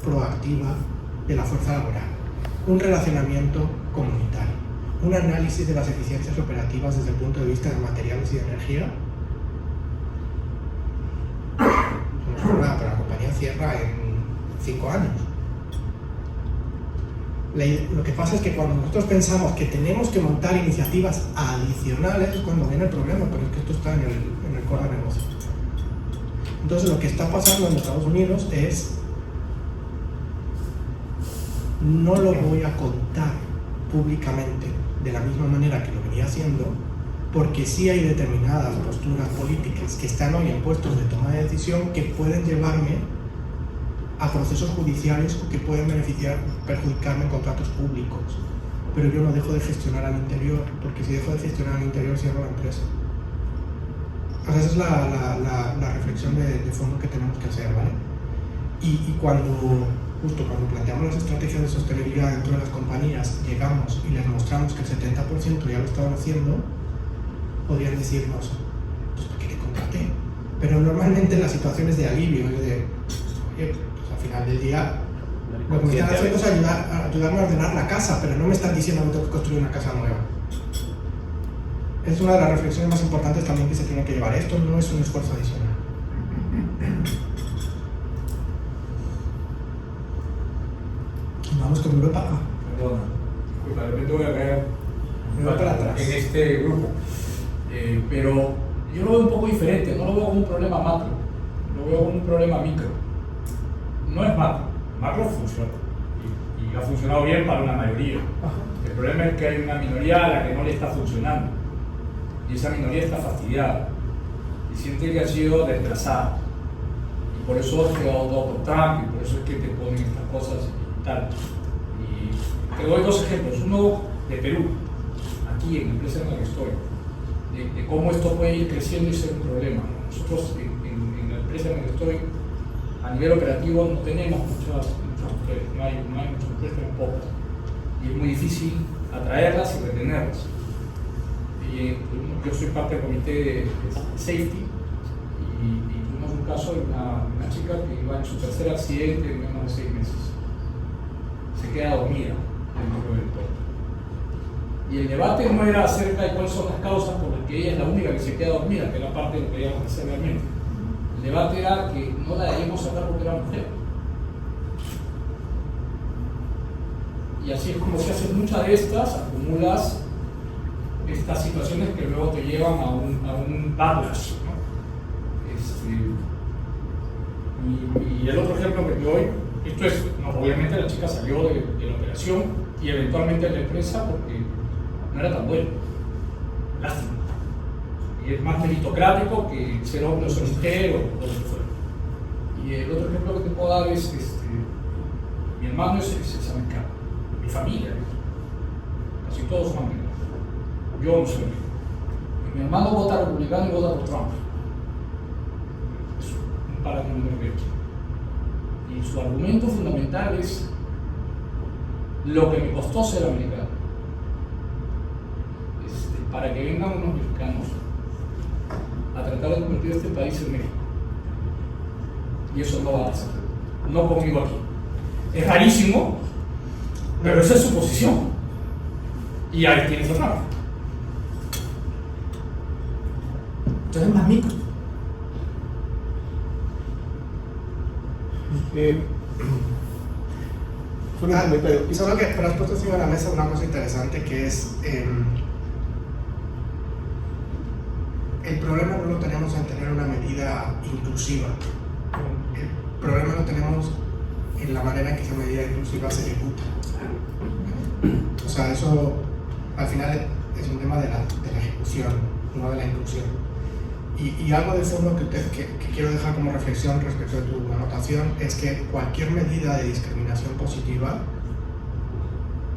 proactiva de la fuerza laboral, un relacionamiento comunitario, un análisis de las eficiencias operativas desde el punto de vista de materiales y de energía, no es por nada, pero la compañía cierra en 5 años. Lo que pasa es que cuando nosotros pensamos que tenemos que montar iniciativas adicionales es cuando viene el problema, pero es que esto está en el core de negocio. Entonces lo que está pasando en Estados Unidos es, no lo voy a contar públicamente de la misma manera que lo venía haciendo, porque sí hay determinadas posturas políticas que están hoy en puestos de toma de decisión que pueden llevarme a procesos judiciales o que pueden perjudicarme en contratos públicos. Pero yo no dejo de gestionar al interior, porque si dejo de gestionar al interior cierro la empresa. O sea, esa es la reflexión de fondo que tenemos que hacer, ¿vale? Y justo cuando planteamos las estrategias de sostenibilidad dentro de las compañías, llegamos y les mostramos que el 70% ya lo estaban haciendo, podrían decirnos, pues ¿por qué te contraté? Pero normalmente las situaciones de alivio, es de, oye, pues al final del día, lo que me están haciendo es ayudarme a ordenar la casa, pero no me están diciendo que tengo que construir una casa nueva. Es una de las reflexiones más importantes también que se tiene que llevar. Esto no es un esfuerzo adicional. Vamos con Europa. Perdona, disculpa, de repente voy a caer Me voy para atrás. en este grupo. Pero yo lo veo un poco diferente, no lo veo como un problema macro, lo veo como un problema micro. No es macro funciona y ha funcionado bien para una mayoría. El problema es que hay una minoría a la que no le está funcionando y esa minoría está fastidiada y siente que ha sido desplazada. Y por eso es que ha votado por Trump y por eso es que te ponen estas cosas y tal. Y te doy dos ejemplos, uno de Perú, aquí en la empresa en la que estoy, de cómo esto puede ir creciendo y ser un problema. Nosotros en la empresa en la que estoy, a nivel operativo no tenemos muchas mujeres, no hay muchas mujeres, tenemos pocas. Y es muy difícil atraerlas y retenerlas. Yo soy parte del comité de safety y tuvimos un caso de una chica que iba en su tercer accidente en menos de 6 meses. Se queda dormida dentro del puerto. Y el debate no era acerca de cuáles son las causas por las que ella es la única que se queda dormida, que era parte de lo que queríamos hacer realmente. El debate era que no la debíamos sacar porque era mujer. Y así es como se hacen muchas de estas, acumulas estas situaciones que luego te llevan a un backlash, ¿no? Y el otro ejemplo que te doy, esto es, no, obviamente la chica salió de la operación y eventualmente de la empresa porque no era tan bueno. Lástima. Y es más meritocrático que ser hombre o ser mujer o lo que fuera. Y el otro ejemplo que te puedo dar es, mi hermano es americano, mi familia, casi todos son americanos. Yo no soy americano. Mi hermano vota republicano y vota por Trump. Es un paradigma de y su argumento fundamental es lo que me costó ser americano. Para que vengan unos mexicanos a tratar de convertir este país en México. Y eso no va a pasar. No conmigo aquí. Es rarísimo, pero esa es su posición. Y ahí tienes a Trump. Entonces es más micro. Solo que pero has puesto encima de la mesa una cosa interesante que es el problema no lo tenemos en tener una medida inclusiva. El problema lo tenemos en la manera en que esa medida inclusiva se ejecuta. O sea, eso al final es un tema de la ejecución, no de la inclusión. Y algo de fondo que quiero dejar como reflexión respecto de tu anotación es que cualquier medida de discriminación positiva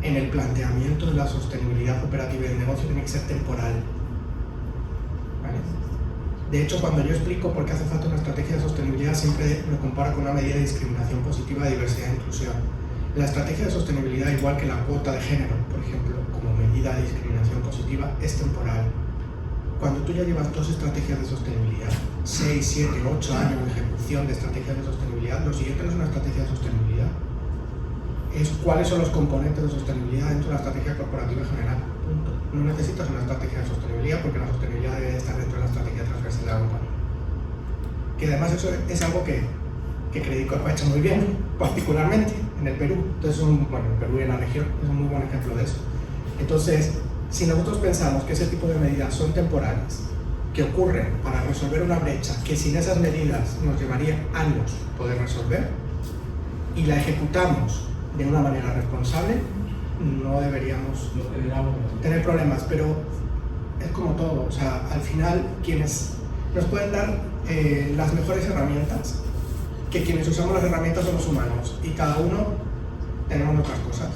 en el planteamiento de la sostenibilidad operativa del negocio tiene que ser temporal. ¿Vale? De hecho, cuando yo explico por qué hace falta una estrategia de sostenibilidad, siempre lo comparo con una medida de discriminación positiva de diversidad e inclusión. La estrategia de sostenibilidad, igual que la cuota de género, por ejemplo, como medida de discriminación positiva, es temporal. Cuando tú ya llevas 2 estrategias de sostenibilidad, 6, 7, 8 años de ejecución de estrategias de sostenibilidad, lo siguiente no es una estrategia de sostenibilidad, es cuáles son los componentes de sostenibilidad dentro de la estrategia corporativa general. Punto. No necesitas una estrategia de sostenibilidad porque la sostenibilidad debe estar dentro de la estrategia transversal de la compañía. Que además eso es algo que Crédito ha hecho muy bien, particularmente en el Perú. Entonces, el Perú y en la región es un muy buen ejemplo de eso. Entonces, si nosotros pensamos que ese tipo de medidas son temporales, que ocurren para resolver una brecha que sin esas medidas nos llevaría años poder resolver, y la ejecutamos de una manera responsable, no deberíamos tener problemas. Pero es como todo, o sea, al final quienes nos pueden dar las mejores herramientas, que quienes usamos las herramientas son los humanos, y cada uno tenemos nuestras cosas.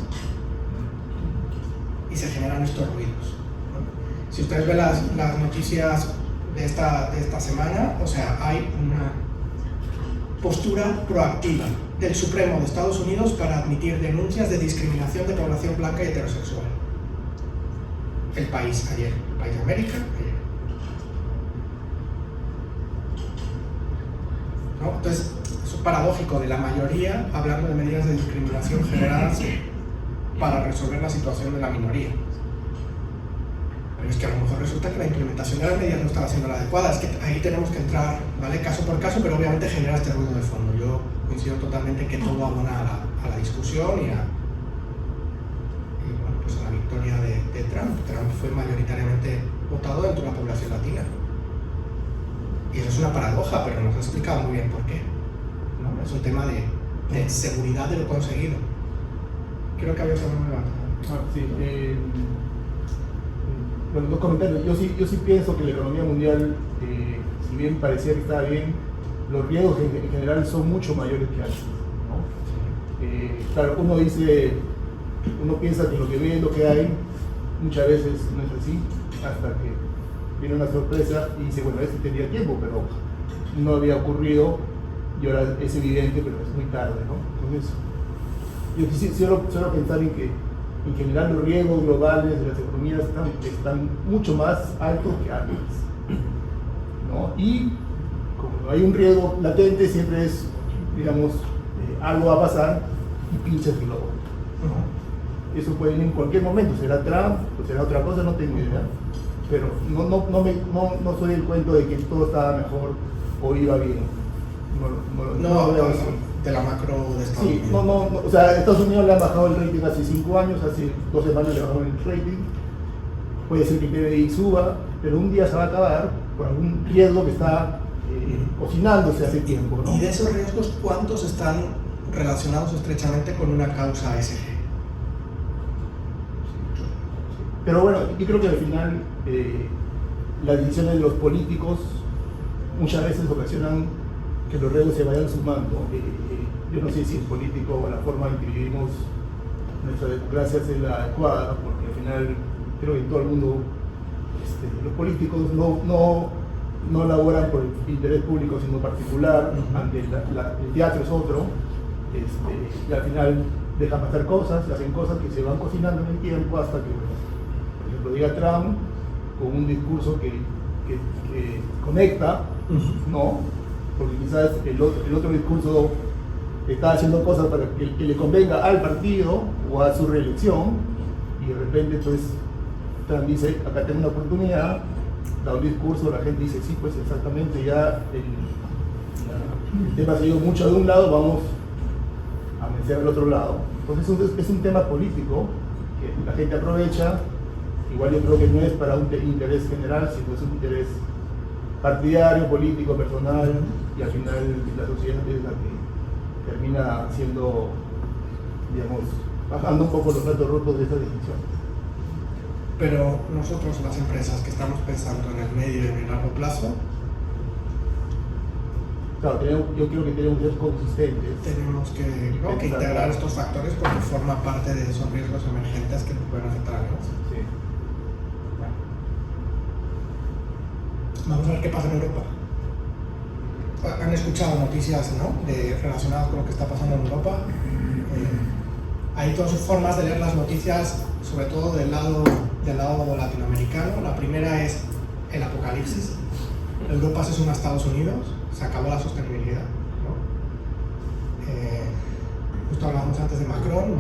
Y se generan estos ruidos, ¿no? Si ustedes ven las noticias de esta semana, o sea, hay una postura proactiva del Supremo de Estados Unidos para admitir denuncias de discriminación de población blanca y heterosexual. El país ayer, el país de América ayer. ¿No? Entonces, eso es paradójico de la mayoría hablando de medidas de discriminación generadas para resolver la situación de la minoría. Pero es que a lo mejor resulta que la implementación de las medidas no estaba siendo la adecuada. Es que ahí tenemos que entrar, ¿vale? Caso por caso, pero obviamente genera este ruido de fondo. Yo coincido totalmente que todo abona a la discusión victoria de Trump. Trump fue mayoritariamente votado dentro de la población latina. Y eso es una paradoja, pero nos ha explicado muy bien por qué, ¿no? Es un tema de seguridad de lo conseguido. Creo que había otra mano levantada. Sí, bueno, dos comentarios. Yo sí pienso que la economía mundial, si bien parecía que estaba bien, los riesgos en general son mucho mayores que antes, ¿no? Claro, uno piensa que lo que ve es lo que hay, muchas veces no es así, hasta que viene una sorpresa y dice, bueno, esto tenía tiempo, pero no había ocurrido y ahora es evidente, pero es muy tarde, ¿no? Entonces, yo quisiera solo pensar en que en general los riesgos globales de las economías están mucho más altos que antes, ¿no? Y como hay un riesgo latente, siempre es, digamos, algo va a pasar y pincha el globo, ¿no? Eso puede venir en cualquier momento, será Trump o será otra cosa, no tengo idea, pero no soy el cuento de que todo estaba mejor o iba bien. No, de la macro de Estados Sí, Unidos. o sea, a Estados Unidos le han bajado el rating hace 5 años, hace 2 semanas le bajaron el rating, puede ser que el PBI suba, pero un día se va a acabar por algún riesgo que está cocinándose hace tiempo, ¿no? Y de esos riesgos, ¿cuántos están relacionados estrechamente con una causa ESG? Pero bueno, yo creo que al final las decisiones de los políticos muchas veces ocasionan que los riesgos se vayan sumando. Yo no sé si el político o la forma en que vivimos nuestra democracia es la adecuada, porque al final creo que en todo el mundo los políticos no laboran por el interés público sino particular, aunque el teatro es otro, y al final dejan pasar cosas, hacen cosas que se van cocinando en el tiempo hasta que, por ejemplo, diga Trump con un discurso que conecta, ¿no? Porque quizás el otro discurso está haciendo cosas para que le convenga al partido o a su reelección, y de repente entonces Trump dice, acá tengo una oportunidad, da un discurso, la gente dice, sí, pues exactamente, ya el tema se ha ido mucho de un lado, vamos a vencer al otro lado. Entonces es un tema político que la gente aprovecha. Igual yo creo que no es para un interés general, sino es un interés partidario, político, personal, y al final la sociedad es la que termina siendo, digamos, bajando un poco los platos rotos de esta decisión. Pero nosotros, las empresas que estamos pensando en el medio y en el largo plazo, claro, yo creo que tenemos que ser consistentes. tenemos que integrar estos factores porque forma parte de esos riesgos emergentes que nos pueden afectar a nosotros. Sí. Vamos a ver qué pasa en Europa. Han escuchado noticias, ¿no?, relacionadas con lo que está pasando en Europa. Hay dos formas de leer las noticias, sobre todo del lado latinoamericano. La primera es el apocalipsis. Europa se suma a Estados Unidos, se acabó la sostenibilidad, ¿no? Justo hablábamos antes de Macron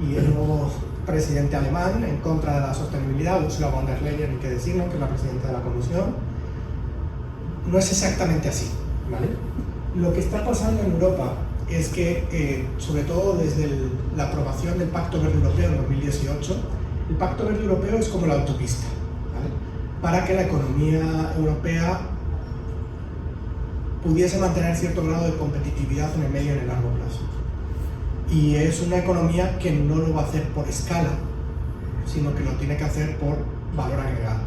y el nuevo presidente alemán en contra de la sostenibilidad, Ursula von der Leyen, ni que decir, ¿no?, que es la presidenta de la Comisión. No es exactamente así, ¿vale? Lo que está pasando en Europa es que, sobre todo desde la aprobación del Pacto Verde Europeo en 2018, el Pacto Verde Europeo es como la autopista, ¿vale?, para que la economía europea pudiese mantener cierto grado de competitividad en el medio y en el largo plazo. Y es una economía que no lo va a hacer por escala, sino que lo tiene que hacer por valor agregado.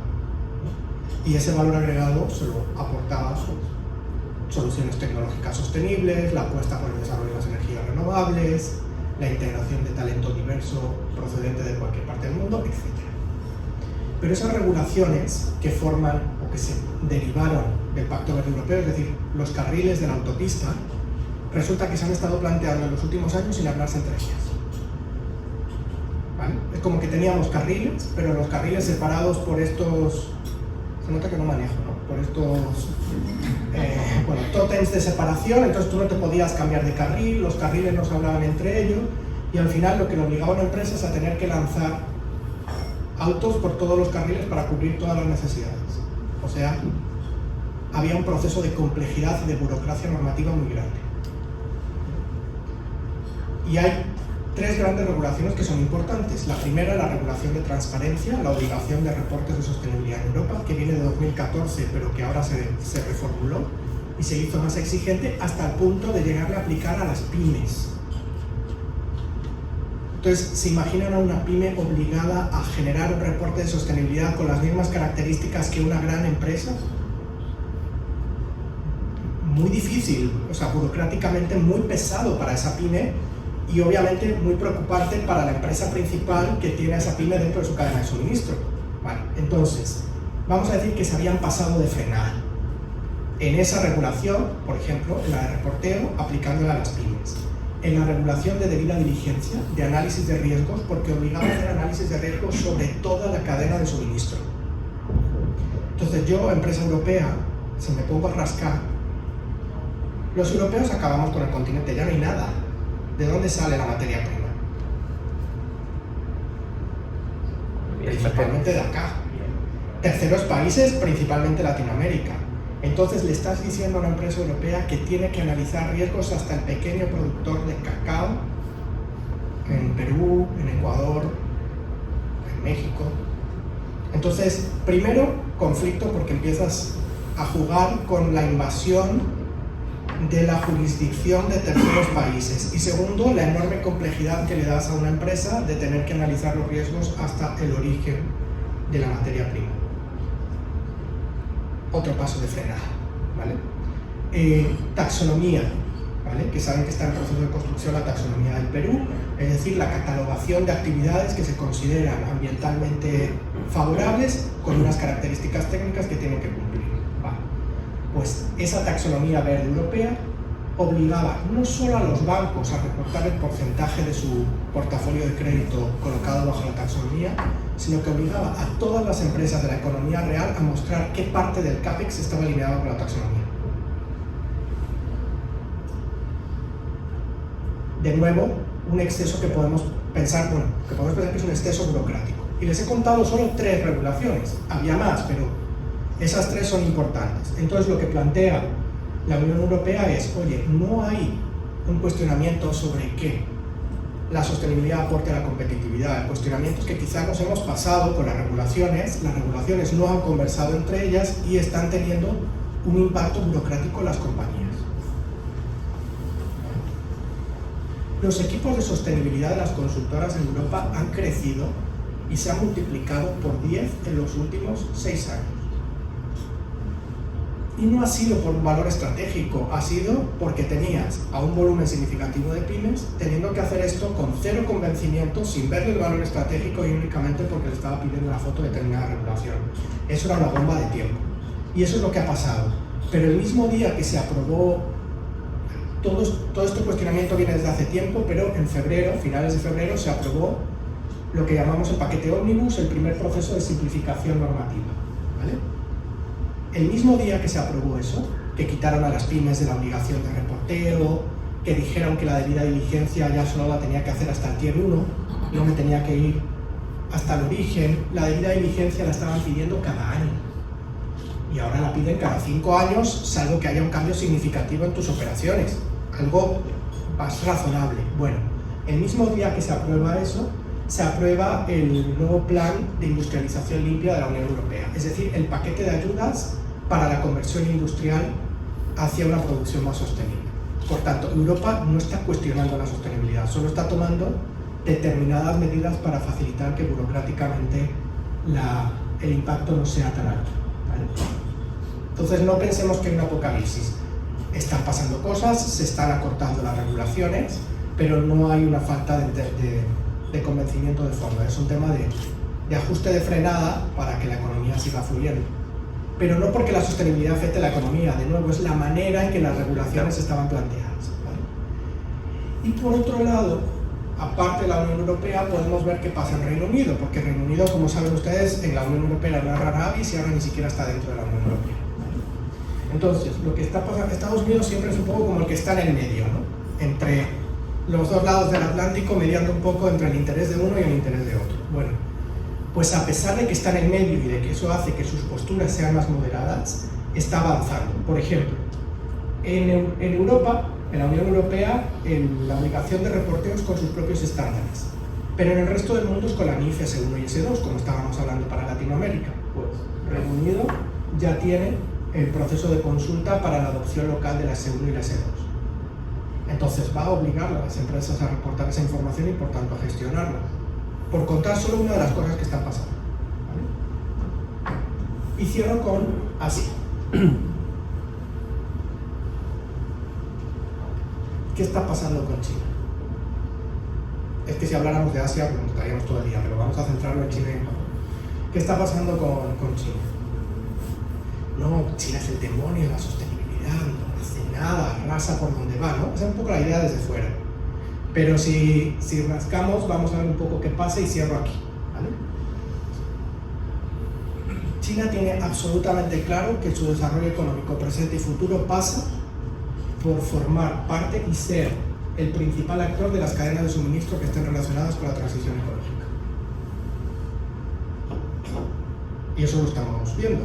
Y ese valor agregado se lo aportaba soluciones tecnológicas sostenibles, la apuesta por el desarrollo de las energías renovables, la integración de talento diverso procedente de cualquier parte del mundo, etc. Pero esas regulaciones que forman o que se derivaron del Pacto Verde Europeo, es decir, los carriles de la autopista, resulta que se han estado planteando en los últimos años sin hablarse entre ellas. ¿Vale? Es como que teníamos carriles, pero los carriles separados por estos... Se nota que no manejo, ¿no? Por estos tótems de separación, entonces tú no te podías cambiar de carril, los carriles no se hablaban entre ellos, y al final lo que le obligaba a una empresa es a tener que lanzar autos por todos los carriles para cubrir todas las necesidades. O sea, había un proceso de complejidad y de burocracia normativa muy grande. Y hay tres grandes regulaciones que son importantes. La primera, la regulación de transparencia, la obligación de reportes de sostenibilidad en Europa, que viene de 2014, pero que ahora se reformuló y se hizo más exigente hasta el punto de llegarle a aplicar a las pymes. Entonces, ¿se imaginan a una pyme obligada a generar un reporte de sostenibilidad con las mismas características que una gran empresa? Muy difícil, o sea, burocráticamente muy pesado para esa pyme y obviamente muy preocupante para la empresa principal que tiene a esa pyme dentro de su cadena de suministro. Vale, entonces, vamos a decir que se habían pasado de frenada en esa regulación, por ejemplo, en la de reporteo, aplicándola a las pymes. En la regulación de debida diligencia, de análisis de riesgos, porque obligaba a hacer análisis de riesgos sobre toda la cadena de suministro. Entonces yo, empresa europea, si me pongo a rascar, los europeos acabamos con el continente, ya no hay nada. ¿De dónde sale la materia prima? Principalmente de acá. Terceros países, principalmente Latinoamérica. Entonces le estás diciendo a una empresa europea que tiene que analizar riesgos hasta el pequeño productor de cacao en Perú, en Ecuador, en México. Entonces, primero, conflicto porque empiezas a jugar con la invasión de la jurisdicción de terceros países. Y segundo, la enorme complejidad que le das a una empresa de tener que analizar los riesgos hasta el origen de la materia prima. Otro paso de frenada, ¿vale? Taxonomía, ¿vale? Que saben que está en proceso de construcción la taxonomía del Perú, es decir, la catalogación de actividades que se consideran ambientalmente favorables con unas características técnicas que tienen que cumplir. Vale. Pues esa taxonomía verde europea obligaba no solo a los bancos a reportar el porcentaje de su portafolio de crédito colocado bajo la taxonomía, sino que obligaba a todas las empresas de la economía real a mostrar qué parte del CAPEX estaba alineado con la taxonomía. De nuevo, un exceso que podemos pensar que es un exceso burocrático. Y les he contado solo 3 regulaciones, había más, pero esas 3 son importantes. Entonces lo que plantea la Unión Europea es, oye, no hay un cuestionamiento sobre qué la sostenibilidad aporte a la competitividad. El cuestionamiento es que quizá nos hemos pasado con las regulaciones no han conversado entre ellas y están teniendo un impacto burocrático en las compañías. Los equipos de sostenibilidad de las consultoras en Europa han crecido y se han multiplicado por 10 en los últimos 6 años. Y no ha sido por un valor estratégico, ha sido porque tenías a un volumen significativo de pymes teniendo que hacer esto con cero convencimiento, sin verle el valor estratégico y únicamente porque le estaba pidiendo la foto de determinada regulación. Eso era una bomba de tiempo. Y eso es lo que ha pasado. Pero el mismo día que se aprobó, todo este cuestionamiento viene desde hace tiempo, pero en febrero, finales de febrero, se aprobó lo que llamamos el paquete Omnibus, el primer proceso de simplificación normativa. ¿Vale? El mismo día que se aprobó eso, que quitaron a las pymes de la obligación de reporteo, que dijeron que la debida diligencia ya solo la tenía que hacer hasta el tier 1, no me tenía que ir hasta el origen, la debida diligencia la estaban pidiendo cada año. Y ahora la piden cada 5 años, salvo que haya un cambio significativo en tus operaciones. Algo más razonable. Bueno, el mismo día que se aprueba eso, se aprueba el nuevo plan de industrialización limpia de la Unión Europea, es decir, el paquete de ayudas para la conversión industrial hacia una producción más sostenible. Por tanto, Europa no está cuestionando la sostenibilidad, solo está tomando determinadas medidas para facilitar que burocráticamente el impacto no sea tan alto. ¿Vale? Entonces no pensemos que hay un apocalipsis. Están pasando cosas, se están acortando las regulaciones, pero no hay una falta de convencimiento de fondo. Es un tema de ajuste de frenada para que la economía siga fluyendo. Pero no porque la sostenibilidad afecte a la economía, de nuevo, es la manera en que las regulaciones estaban planteadas. ¿Vale? Y por otro lado, aparte de la Unión Europea, podemos ver qué pasa en Reino Unido, porque Reino Unido, como saben ustedes, en la Unión Europea era una rara avis y ahora ni siquiera está dentro de la Unión Europea. Entonces, lo que está pasando en Estados Unidos siempre es un poco como el que está en el medio, ¿no? Entre los dos lados del Atlántico, mediando un poco entre el interés de uno y el interés de otro. Bueno, pues a pesar de que está en el medio y de que eso hace que sus posturas sean más moderadas, está avanzando. Por ejemplo, en Europa En la Unión Europea, la obligación de reporteo es con sus propios estándares, pero en el resto del mundo es con la NIF S1 y S2, como estábamos hablando para Latinoamérica. Pues Reino Unido ya tiene el proceso de consulta para la adopción local de la S1 y la S2. Entonces va a obligar a las empresas a reportar esa información y por tanto a gestionarla. Por contar solo una de las cosas que están pasando. ¿Vale? Y cierro con Asia. ¿Qué está pasando con China? Es que si habláramos de Asia, pues nos estaríamos todo el día, pero vamos a centrarlo en China y en Japón. ¿Qué está pasando con China? No, China es el demonio de la sostenibilidad, no hace nada, arrasa por donde va, ¿no? Esa es un poco la idea desde fuera. Pero si rascamos, vamos a ver un poco qué pasa y cierro aquí, ¿vale? China tiene absolutamente claro que su desarrollo económico presente y futuro pasa por formar parte y ser el principal actor de las cadenas de suministro que estén relacionadas con la transición ecológica. Y eso lo estamos viendo.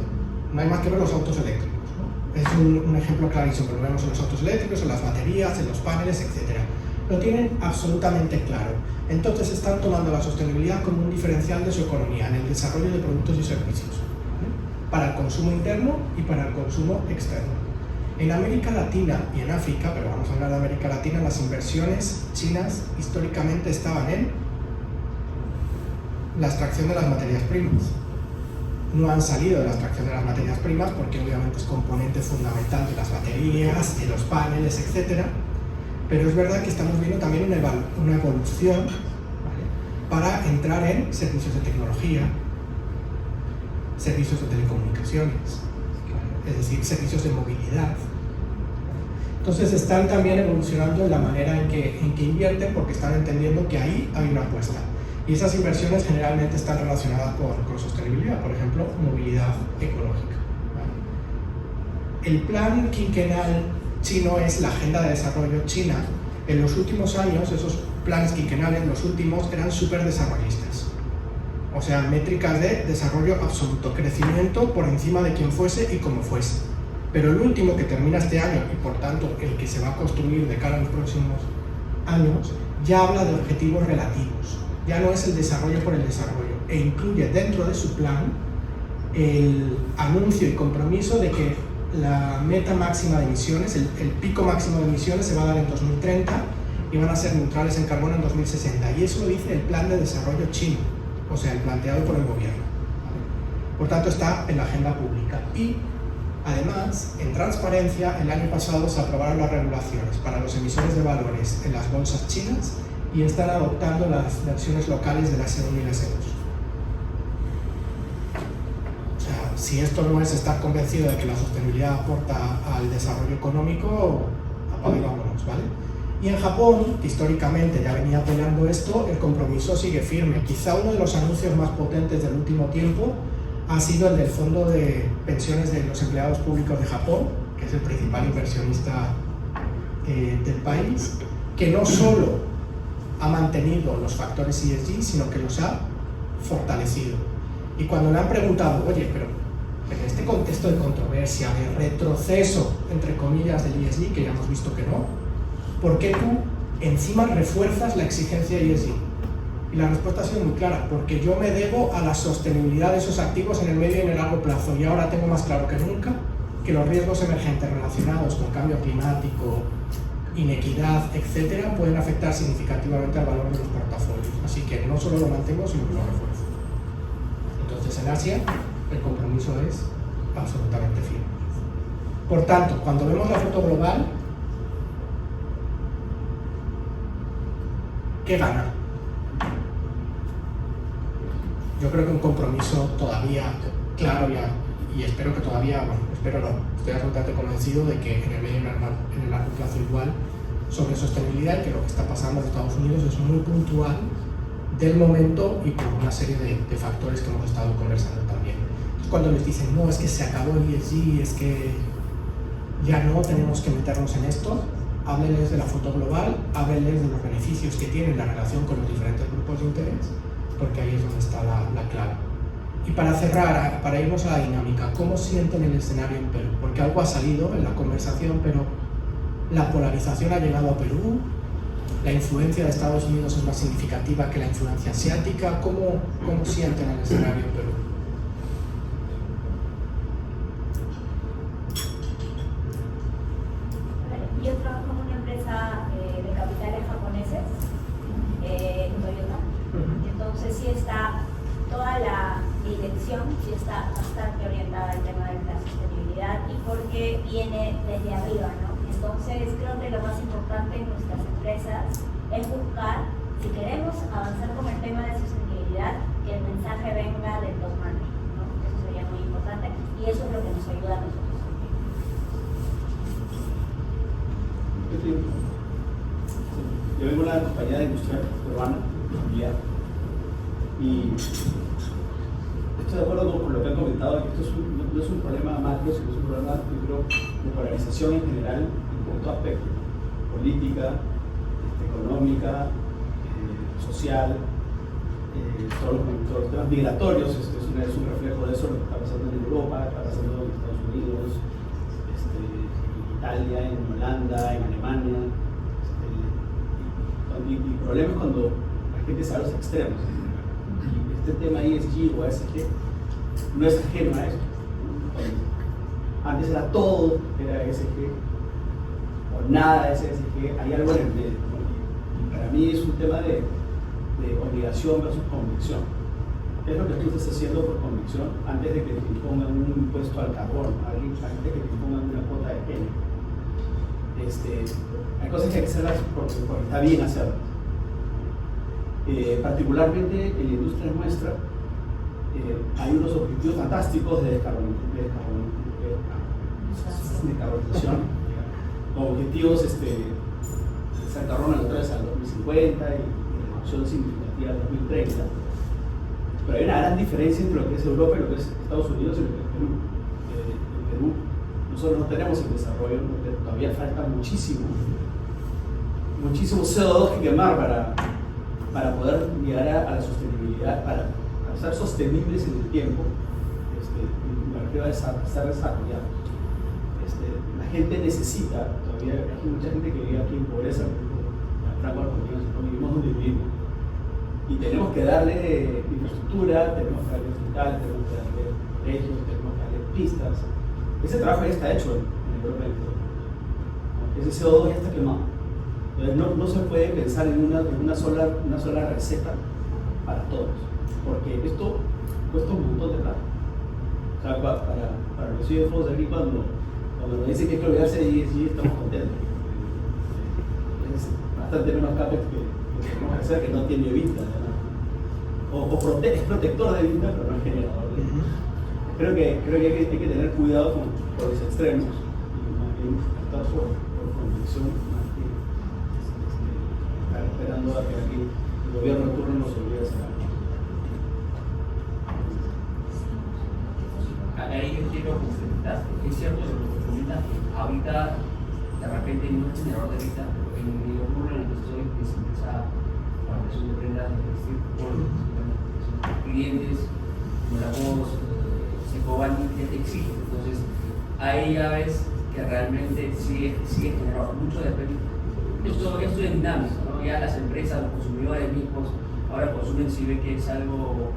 No hay más que ver los autos eléctricos, ¿no? Es un ejemplo clarísimo, lo vemos en los autos eléctricos, en las baterías, en los paneles, etc. Lo tienen absolutamente claro. Entonces están tomando la sostenibilidad como un diferencial de su economía en el desarrollo de productos y servicios, ¿vale? Para el consumo interno y para el consumo externo. En América Latina y en África, pero vamos a hablar de América Latina, las inversiones chinas históricamente estaban en la extracción de las materias primas. No han salido de la extracción de las materias primas porque obviamente es componente fundamental de las baterías, de los paneles, etc. Pero es verdad que estamos viendo también una evolución, ¿vale?, para entrar en servicios de tecnología, servicios de telecomunicaciones, es decir, servicios de movilidad. Entonces están también evolucionando en la manera en que invierten porque están entendiendo que ahí hay una apuesta. Y esas inversiones generalmente están relacionadas con sostenibilidad, por ejemplo, movilidad ecológica, ¿vale? El plan quinquenal chino es la Agenda de Desarrollo China. En los últimos años, esos planes quinquenales, los últimos, eran súper desarrollistas. O sea, métricas de desarrollo absoluto, crecimiento por encima de quien fuese y como fuese. Pero el último, que termina este año, y por tanto el que se va a construir de cara a los próximos años, ya habla de objetivos relativos. Ya no es el desarrollo por el desarrollo, e incluye dentro de su plan el anuncio y compromiso de que la meta máxima de emisiones, el pico máximo de emisiones se va a dar en 2030 y van a ser neutrales en carbono en 2060. Y eso lo dice el plan de desarrollo chino, o sea, el planteado por el gobierno, ¿vale? Por tanto, está en la agenda pública. Y además, en transparencia, el año pasado se aprobaron las regulaciones para los emisores de valores en las bolsas chinas y están adoptando las versiones locales de la S1 y la S2. O sea, si esto no es estar convencido de que la sostenibilidad aporta al desarrollo económico, apaga y vámonos, ¿vale? Y en Japón, que históricamente ya venía apoyando esto, el compromiso sigue firme. Quizá uno de los anuncios más potentes del último tiempo ha sido el del Fondo de Pensiones de los Empleados Públicos de Japón, que es el principal inversionista del país, que no solo ha mantenido los factores ESG, sino que los ha fortalecido. Y cuando le han preguntado, oye, pero en este contexto de controversia, de retroceso, entre comillas, del ESG, que ya hemos visto que no, ¿por qué tú encima refuerzas la exigencia ESG? Y la respuesta ha sido muy clara, porque yo me debo a la sostenibilidad de esos activos en el medio y en el largo plazo, y ahora tengo más claro que nunca que los riesgos emergentes relacionados con cambio climático, inequidad, etcétera, pueden afectar significativamente al valor de los portafolios. Así que no solo lo mantengo, sino que lo refuerzo. Entonces, en Asia, el compromiso es absolutamente firme. Por tanto, cuando vemos la foto global, ¿qué gana? Yo creo que un compromiso todavía claro y espero que todavía, bueno, espero no, estoy absolutamente convencido de que en el medio y en el largo plazo igual, sobre sostenibilidad, que lo que está pasando en Estados Unidos es muy puntual del momento y por una serie de factores que hemos estado conversando también. Entonces, cuando les dicen, no, es que se acabó el ESG, es que ya no tenemos que meternos en esto, háblenles de la foto global, háblenles de los beneficios que tiene la relación con los diferentes grupos de interés, porque ahí es donde está la clave. Y para cerrar, para irnos a la dinámica, ¿cómo sienten el escenario en Perú? Porque algo ha salido en la conversación, pero La polarización ha llegado a Perú, la influencia de Estados Unidos es más significativa que la influencia asiática. ¿Cómo sienten el escenario en Perú? Yo trabajo en una empresa de capitales japoneses, Toyota. Entonces sí está, toda la dirección sí está bastante orientada al tema de la sostenibilidad y porque viene desde arriba, ¿no? Entonces creo que lo más importante en nuestras empresas es buscar, si queremos avanzar con el tema de sostenibilidad, que el mensaje venga del top management, ¿no? Eso sería muy importante y eso es lo que nos ayuda a nosotros. Yo vengo de una compañía de industria urbana, familiar, y estoy de acuerdo con lo que han comentado, que esto no es un problema macro, sino es un problema, yo creo, de polarización en general, en todo aspecto, política, económica, social, todos los temas migratorios, es un reflejo de eso, lo que está pasando en Europa, está pasando en Estados Unidos, en Italia, en Holanda, en Alemania. Y problema es cuando la gente se va a los extremos. Y este tema ESG o ESG no es ajeno a eso. Antes era todo, era ESG, o nada es ESG, hay algo en el medio. Y para mí es un tema de obligación versus convicción. Es lo que tú estás haciendo por convicción antes de que te impongan un impuesto al carbón, antes de que te impongan una cuota de pene. Hay cosas que hay que hacerlas porque está bien hacerlas. Particularmente en la industria nuestra, hay unos objetivos fantásticos de descarbonización, con objetivos de sacar neutrales al 2050 y reducción significativa al 2030. Pero hay una gran diferencia entre lo que es Europa y lo que es Estados Unidos y lo que es Perú. En Perú nosotros no tenemos el desarrollo, todavía falta muchísimo CO2 que quemar para poder llegar a la sostenibilidad, para ser sostenibles en el tiempo, me refiero a estar desarrollados. La gente necesita, todavía hay mucha gente que vive aquí en pobreza, vivimos donde vivimos, y tenemos que darle infraestructura, tenemos que darle hospitales, tenemos que darle colegios, tenemos que darle pistas. Ese trabajo ya está hecho en Europa. Ese CO2 ya está quemado. Entonces no se puede pensar en una sola receta para todos, porque esto cuesta un montón de plata. O sea, para los CFOs de aquí, cuando nos dicen que hay que olvidarse de ESG, estamos contentos. Es bastante menos CAPEX que tenemos que hacer, que no tiene EBITDA, es protector de EBITDA, pero no es generador de EBITDA. Creo que hay que tener cuidado con los extremos y más bien estar por convicción, más que estar esperando a que aquí el gobierno de turno nos obligue a hacer algo. Ahí yo quiero complementar, porque es cierto lo que comentas, que ahorita de repente no es generador de vida, pero en el rubro en el que estoy, que es empresa para presión de prendas de textil, clientes, como la voz, Secobani, que te exige. Entonces, ahí ya ves que realmente sigue generando mucho depende. Esto es dinámico, ¿no? Ya las empresas, los consumidores mismos, ahora consumen si ven que es algo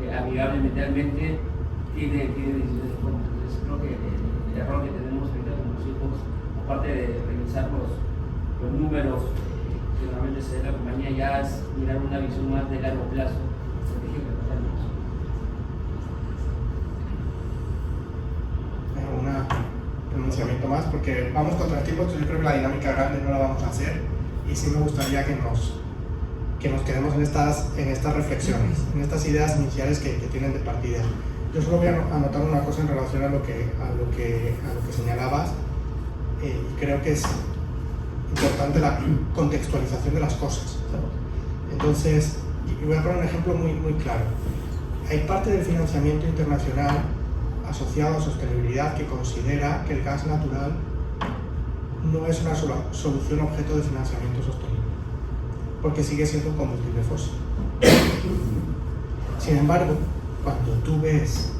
amigable mentalmente, tiene decisiones de forma. Entonces, creo que el error que tenemos ahorita con los hijos, aparte de revisar los números que normalmente se da la compañía, ya es mirar una visión más de largo plazo, estratégica que tenemos. Un pronunciamiento más, porque vamos contra el tiempo, entonces yo creo que la dinámica grande no la vamos a hacer y sí me gustaría que nos quedemos en estas reflexiones, en estas ideas iniciales que tienen de partida. Yo solo voy a anotar una cosa en relación a lo que señalabas, y creo que es importante la contextualización de las cosas. Entonces, y voy a poner un ejemplo muy claro. Hay parte del financiamiento internacional asociado a sostenibilidad que considera que el gas natural no es una solución objeto de financiamiento sostenible, porque sigue siendo un combustible fósil. Sin embargo, cuando tú ves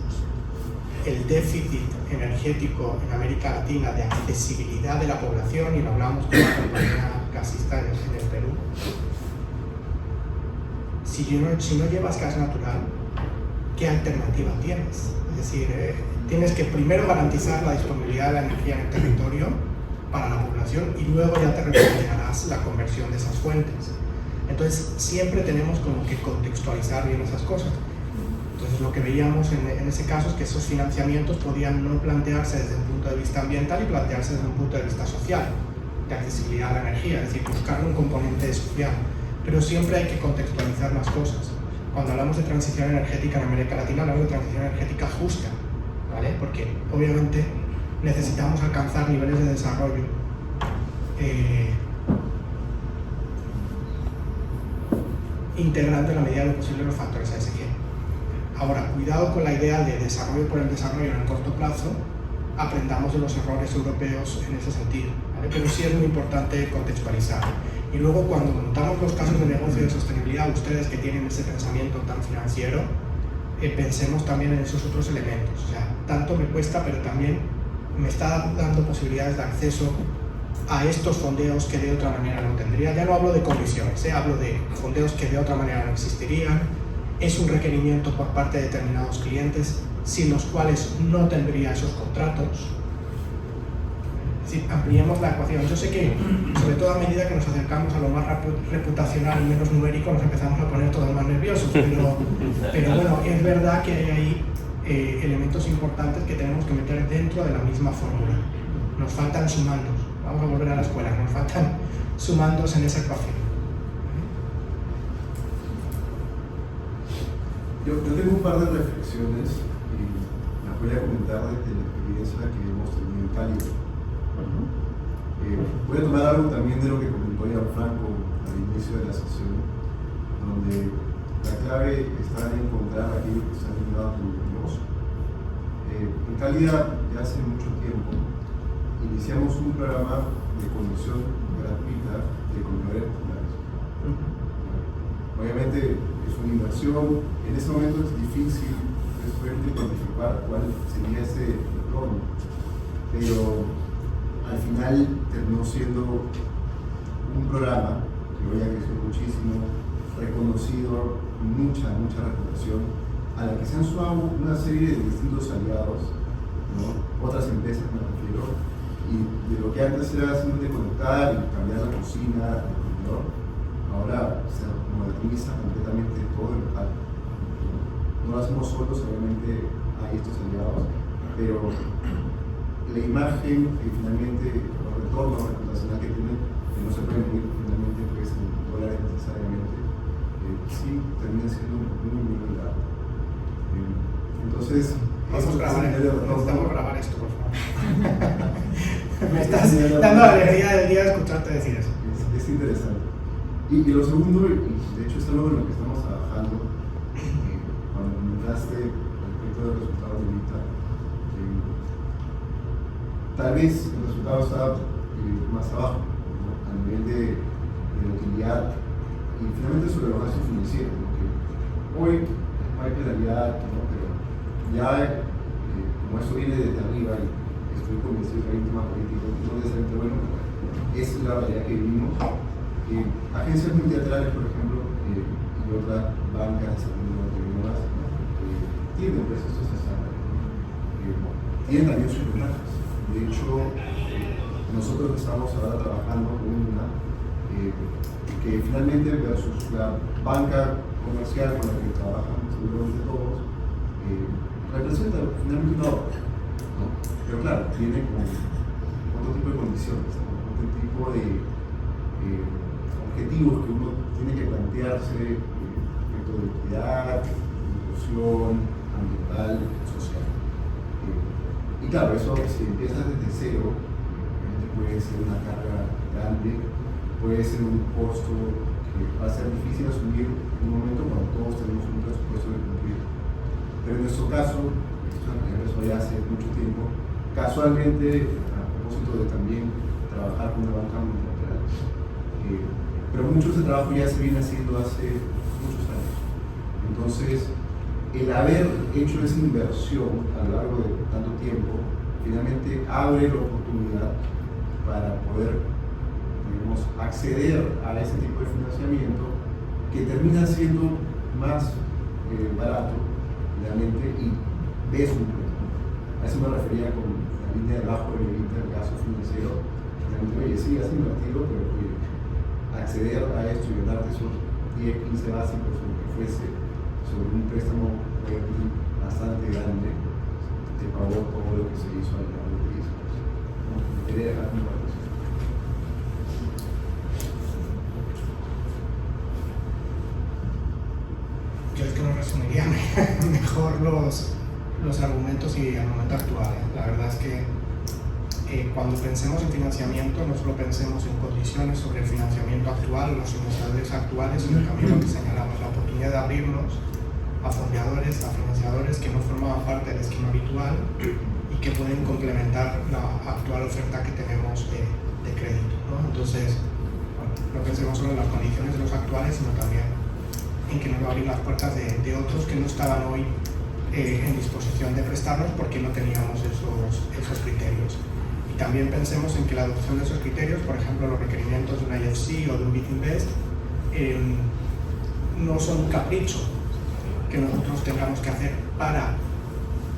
el déficit energético en América Latina de accesibilidad de la población, y lo hablamos con la compañía gasista en el Perú. Si no llevas gas natural, ¿qué alternativa tienes? Es decir, tienes que primero garantizar la disponibilidad de la energía en el territorio para la población y luego ya te replantearás la conversión de esas fuentes. Entonces siempre tenemos como que contextualizar bien esas cosas. Entonces lo que veíamos en ese caso es que esos financiamientos podían no plantearse desde un punto de vista ambiental y plantearse desde un punto de vista social, de accesibilidad a la energía, es decir, buscar un componente social. Pero siempre hay que contextualizar las cosas. Cuando hablamos de transición energética en América Latina, hablamos de transición energética justa, ¿vale? Porque obviamente necesitamos alcanzar niveles de desarrollo integrando en la medida de lo posible los factores ESG. Ahora, cuidado con la idea de desarrollo por el desarrollo en el corto plazo, aprendamos de los errores europeos en ese sentido, ¿vale? Pero sí es muy importante contextualizar. Y luego cuando montamos los casos de negocio de sostenibilidad, ustedes que tienen ese pensamiento tan financiero, pensemos también en esos otros elementos. O sea, tanto me cuesta, pero también me está dando posibilidades de acceso a estos fondeos que de otra manera no tendría. Ya no hablo de comisiones, hablo de fondeos que de otra manera no existirían. Es un requerimiento por parte de determinados clientes sin los cuales no tendría esos contratos. Es decir, ampliemos la ecuación. Yo sé que, sobre todo a medida que nos acercamos a lo más reputacional y menos numérico, nos empezamos a poner todos más nerviosos, pero bueno, es verdad que hay ahí elementos importantes que tenemos que meter dentro de la misma fórmula. Nos faltan sumandos, vamos a volver a la escuela, nos faltan sumandos en esa ecuación. Yo tengo un par de reflexiones y las voy a comentar desde la experiencia que hemos tenido en Cali. Voy a tomar algo también de lo que comentó Gianfranco al inicio de la sesión, donde la clave está en encontrar aquello que se ha ligado a tu negocio. En Cali ya hace mucho tiempo iniciamos un programa de conducción gratuita de comedores populares. Obviamente es una inversión, en ese momento es difícil cuantificar cuál sería ese retorno, pero al final terminó siendo un programa que hoy ha crecido muchísimo, reconocido, mucha reputación, a la que se han sumado una serie de distintos aliados, ¿no? Otras empresas me refiero, y de lo que antes era simplemente conectar y cambiar la cocina del comedor, ahora se moderniza completamente todo el local. No lo hacemos solos, obviamente hay estos aliados, pero la imagen que finalmente, el retorno reputacional que tienen, que no se puede medir finalmente pues, en dólares necesariamente, sí termina siendo muy grave. Entonces, necesitamos grabar esto, por favor. Me estás dando la alegría del día de escucharte decir eso. Es interesante. Y lo segundo, y de hecho es algo en lo que estamos trabajando, cuando comentaste respecto de los resultados de Vita, tal vez el resultado está más abajo, ¿no? A nivel de utilidad y finalmente sobre los gastos financieros, ¿no? Que hoy no hay penalidad, ¿no? Pero ya como eso viene desde arriba y estoy convencido que hay un tema político no necesariamente bueno, es la realidad que vivimos. Agencias multilaterales, por ejemplo, y otras bancas determinadas tienen pues estos estándares, tienen también sus ventajas. De hecho, nosotros estamos ahora trabajando con una que finalmente versus la banca comercial con la que trabajan seguramente todos, representa finalmente un ahorro, ¿no? Pero claro, tiene como otro tipo de condiciones, ¿no? Otro tipo de objetivos que uno tiene que plantearse respecto de equidad, inclusión ambiental, social. Y claro, eso si empiezas desde cero, puede ser una carga grande, puede ser un costo que va a ser difícil asumir en un momento cuando todos tenemos un presupuesto de cumplir. Pero en nuestro caso, eso ya hace mucho tiempo, casualmente, a propósito de también trabajar con una banca multilateral, pero mucho de ese trabajo ya se viene haciendo hace muchos años. Entonces, el haber hecho esa inversión a lo largo de tanto tiempo finalmente abre la oportunidad para poder, digamos, acceder a ese tipo de financiamiento que termina siendo más barato realmente y de su préstamo. A eso me refería con la línea de bajo relevista del gasto financiero. Realmente, oye, sí, has invertido, pero oye, acceder a esto y darte esos 10, 15 básicos o lo que fuese sobre un préstamo bastante grande, te pagó todo lo que se hizo al lado de eso. Quería dejar una cosa. Yo es que no resumiría mejor los argumentos y el momento actual. La verdad es que cuando pensemos en financiamiento, no solo pensemos en condiciones sobre el financiamiento actual, los indicadores actuales, sino también lo que señalamos, la oportunidad de abrirnos a fondeadores, a financiadores que no formaban parte del esquema habitual y que pueden complementar la actual oferta que tenemos de crédito, ¿no? Entonces, bueno, no pensemos solo en las condiciones de los actuales, sino también en que nos va a abrir las puertas de otros que no estaban hoy en disposición de prestarnos porque no teníamos esos criterios. Y también pensemos en que la adopción de esos criterios, por ejemplo, los requerimientos de un IFC o de un BitInvest, no son un capricho que nosotros tengamos que hacer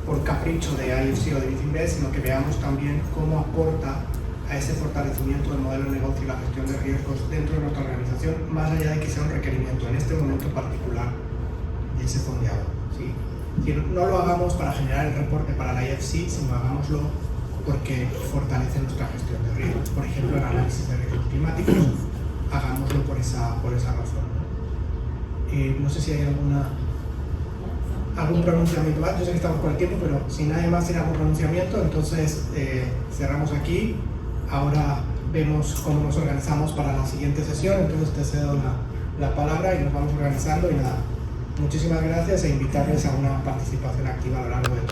por capricho de IFC o de BitInvest, sino que veamos también cómo aporta a ese fortalecimiento del modelo de negocio y la gestión de riesgos dentro de nuestra organización, más allá de que sea un requerimiento en este momento particular de ese fondeado, ¿sí? Es decir, no lo hagamos para generar el reporte para la IFC, sino hagámoslo porque fortalece nuestra gestión de riesgos. Por ejemplo, el análisis de riesgos climáticos, hagámoslo por esa razón. No sé si hay algún pronunciamiento más. Yo sé que estamos con el tiempo, pero si nadie más tiene algún pronunciamiento, entonces cerramos aquí. Ahora vemos cómo nos organizamos para la siguiente sesión, entonces te cedo la palabra y nos vamos organizando y nada. Muchísimas gracias e invitarles a una participación activa a lo largo de todo.